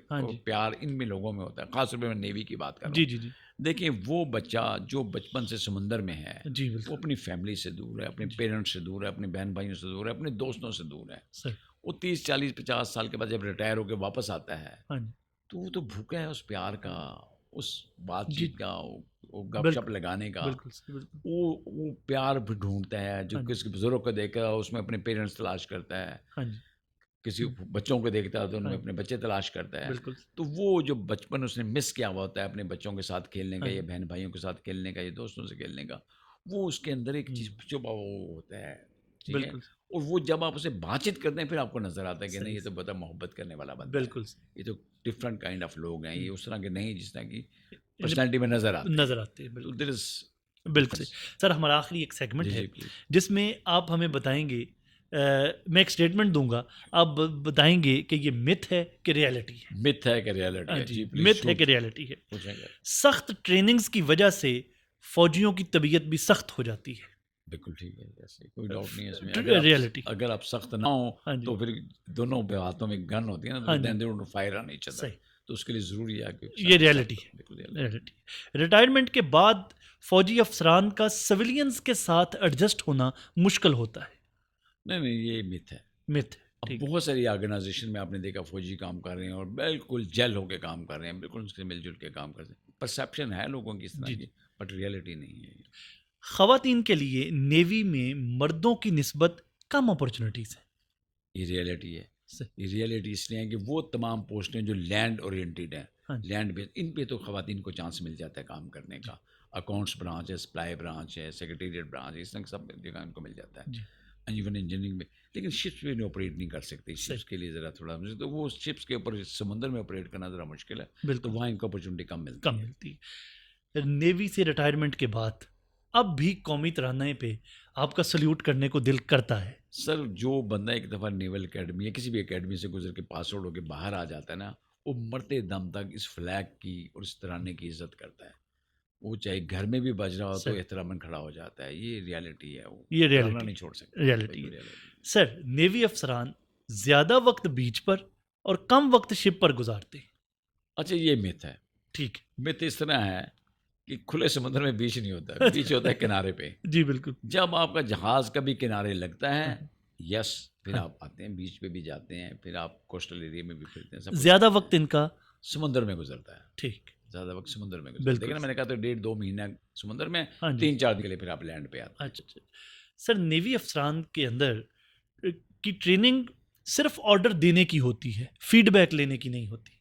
پیار ان میں لوگوں میں ہوتا ہے. خاص طور پہ میں نیوی کی بات کر رہا ہوں. جی جی. دیکھیں وہ بچہ جو بچپن سے سمندر میں ہے جی وہ اپنی فیملی سے دور ہے، اپنے پیرنٹس سے دور ہے، اپنے بہن بھائیوں سے دور ہے، اپنے دوستوں سے دور ہے. وہ 30 40 50 سال کے بعد جب ریٹائر ہو کے واپس آتا ہے تو وہ تو بھوکا ہے اس پیار کا، اس بات چیت کا، وہ گپ شپ لگانے کا. وہ پیار بھی ڈھونڈتا ہے جو کسی بزرگ کو دیکھ کر اس میں اپنے پیرنٹس تلاش کرتا ہے، کسی بچوں کو دیکھتا ہے تو ان میں اپنے بچے تلاش کرتا ہے. تو وہ جو بچپن اس نے مس کیا ہوا ہوتا ہے اپنے بچوں کے ساتھ کھیلنے کا یا بہن بھائیوں کے ساتھ کھیلنے کا یا دوستوں سے کھیلنے کا، وہ اس کے اندر ایک چیز چھپا وہ ہوتا ہے. اور وہ جب آپ اسے بات چیت کرتے ہیں پھر آپ کو نظر آتا ہے کہ نہیں یہ تو بتا محبت کرنے والا بندہ ہے. بالکل. یہ تو ڈفرنٹ کائنڈ آف لوگ ہیں، یہ اس طرح کے نہیں جس طرح کی پرسنالٹی میں نظر آتے ہیں. بالکل. سر ہمارا آخری ایک سیگمنٹ ہے جس میں آپ ہمیں بتائیں گے، میں ایک سٹیٹمنٹ دوں گا، آپ بتائیں گے کہ یہ متھ ہے کہ ریالٹی ہے. متھ ہے کہ ریالٹی ہے؟ متھ ہے کہ ریالٹی ہے. سخت ٹریننگز کی وجہ سے فوجیوں کی طبیعت بھی سخت ہو جاتی ہے. بالکل ٹھیک ہے، ایسے کوئی ڈاؤٹ نہیں ہے اس میں. ریالٹی اگر آپ سخت نہ ہوں تو پھر دونوں ہاتھوں میں گن ہوتی ہے نا، فائر آن ایچ ادر. تو اس کے لیے ضروری ہے کہ یہ ریالٹی ہے. بالکل reality. ریٹائرمنٹ کے بعد فوجی افسران کا سویلینز کے ساتھ ایڈجسٹ ہونا مشکل ہوتا ہے. نہیں یہ مت ہے. مت. اب بہت ساری آرگنائزیشن میں آپ نے دیکھا فوجی کام کر رہے ہیں اور بالکل جیل ہو کے کام کر رہے ہیں, بالکل اس سے مل جل کے کام کرتے ہیں. پرسیپشن ہے لوگوں کی اس طرح کی, بٹ ریئلٹی نہیں ہے. خواتین کے لیے نیوی میں مردوں کی نسبت کم اپرچونیٹیز ہیں. یہ ریئلٹی ہے. یہ ریئلٹی اس لیے ہے کہ وہ تمام پوسٹیں جو لینڈ اورینٹیڈ ہیں, لینڈ بیس, ان پہ تو خواتین کو چانس مل جاتا ہے کام کرنے کا. اکاؤنٹس برانچ ہے, سپلائی برانچ ہے, سیکریٹریٹ برانچ ہے, اس طرح سب جگہ ان کو مل جاتا ہے. ایون انجینئرنگ میں. لیکن شپس پہ آپریٹ نہیں کر سکتے. شپس کے لیے ذرا تھوڑا, تو وہ شپس کے اوپر سمندر میں آپریٹ کرنا ذرا مشکل ہے, تو وہاں ان کو اپرچونیٹی کم ملتی ہے. نیوی سے ریٹائرمنٹ کے بعد اب بھی قومی ترانے پہ آپ کا سلیوٹ کرنے کو دل کرتا ہے. سر جو بندہ ایک دفعہ نیول اکیڈمی یا کسی بھی اکیڈمی سے گزر کے پاس آؤٹ ہو کے باہر آ جاتا ہے نا, وہ مرتے دم تک اس فلیگ کی اور اس ترانے کی عزت کرتا ہے. وہ چاہے گھر میں بھی بج رہا ہو تو احتراماً کھڑا ہو جاتا ہے. یہ ریالٹی ہے, وہ یہ ریالٹی نہیں چھوڑ سکتے. ریالٹی ہے. سر نیوی افسران زیادہ وقت بیچ پر اور کم وقت شپ پر گزارتے. اچھا یہ مت ہے. ٹھیک. مت اس طرح ہے کہ کھلے سمندر میں بیچ نہیں ہوتا, بیچ ہوتا ہے کنارے پہ. جی بالکل. جب آپ کا جہاز کبھی کنارے لگتا ہے, یس, پھر آپ آتے ہیں بیچ پہ بھی جاتے ہیں, پھر آپ کوسٹل ایریا میں بھی پھرتے ہیں. زیادہ وقت ان کا سمندر میں گزرتا ہے. ٹھیک. زیادہ وقت سمندر میں گزرتا ہے. لیکن میں نے کہا تو 1.5-2 مہینہ سمندر میں, 3-4 دن کے لیے پھر آپ لینڈ پہ آتے ہیں. اچھا. سر نیوی افسران کے اندر کی ٹریننگ صرف آرڈر دینے کی ہوتی ہے, فیڈ بیک لینے کی نہیں ہوتی.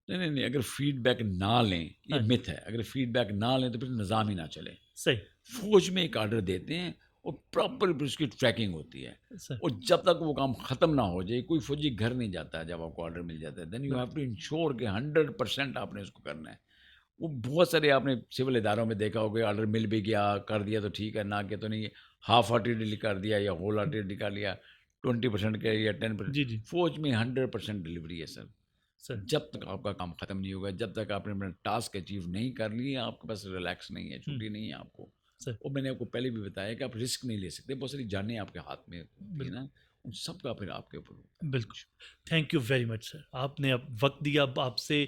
نہیں, اگر فیڈ بیک نہ لیں, یہ مت ہے, اگر فیڈ بیک نہ لیں تو پھر نظام ہی نہ چلے. صحیح. فوج میں ایک آرڈر دیتے ہیں اور پراپر اس کی ٹریکنگ ہوتی ہے, اور جب تک وہ کام ختم نہ ہو جائے, کوئی فوجی گھر نہیں جاتا ہے جب آپ کو آرڈر مل جاتا ہے. Then you have to ensure کہ 100% آپ نے اس کو کرنا ہے. وہ بہت سارے آپ نے سول اداروں میں دیکھا ہوگا, آرڈر مل بھی گیا, کر دیا تو ٹھیک ہے, نہ کہ تو نہیں, ہاف ہارٹیڈلی کر دیا یا ہول ہارٹیڈلی کر لیا, 20% کے یا 10%. فوج میں 100% ڈلیوری ہے سر. جب تک آپ کا کام ختم نہیں ہوگا, جب تک آپ نے اپنا ٹاسک اچیو نہیں کر لیا, آپ کے پاس ریلیکس نہیں ہے, چھٹی نہیں ہے آپ کو. اور میں نے آپ کو پہلے بھی بتایا کہ آپ رسک نہیں لے سکتے, بہت ساری جانیں آپ کے ہاتھ میں ہوتی ہیں نا, ان سب کا پھر آپ کے اوپر. بالکل. تھینک یو ویری مچ سر, آپ نے اب وقت دیا. آپ سے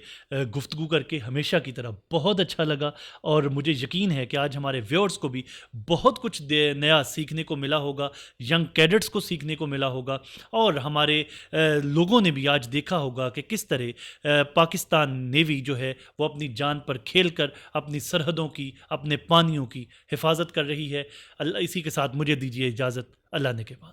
گفتگو کر کے ہمیشہ کی طرح بہت اچھا لگا, اور مجھے یقین ہے کہ آج ہمارے ویورز کو بھی بہت کچھ نیا سیکھنے کو ملا ہوگا, ینگ کیڈٹس کو سیکھنے کو ملا ہوگا, اور ہمارے لوگوں نے بھی آج دیکھا ہوگا کہ کس طرح پاکستان نیوی جو ہے وہ اپنی جان پر کھیل کر اپنی سرحدوں کی, اپنے پانیوں کی حفاظت کر رہی ہے. اسی کے ساتھ مجھے دیجیے اجازت. اللہ نے کے بعد.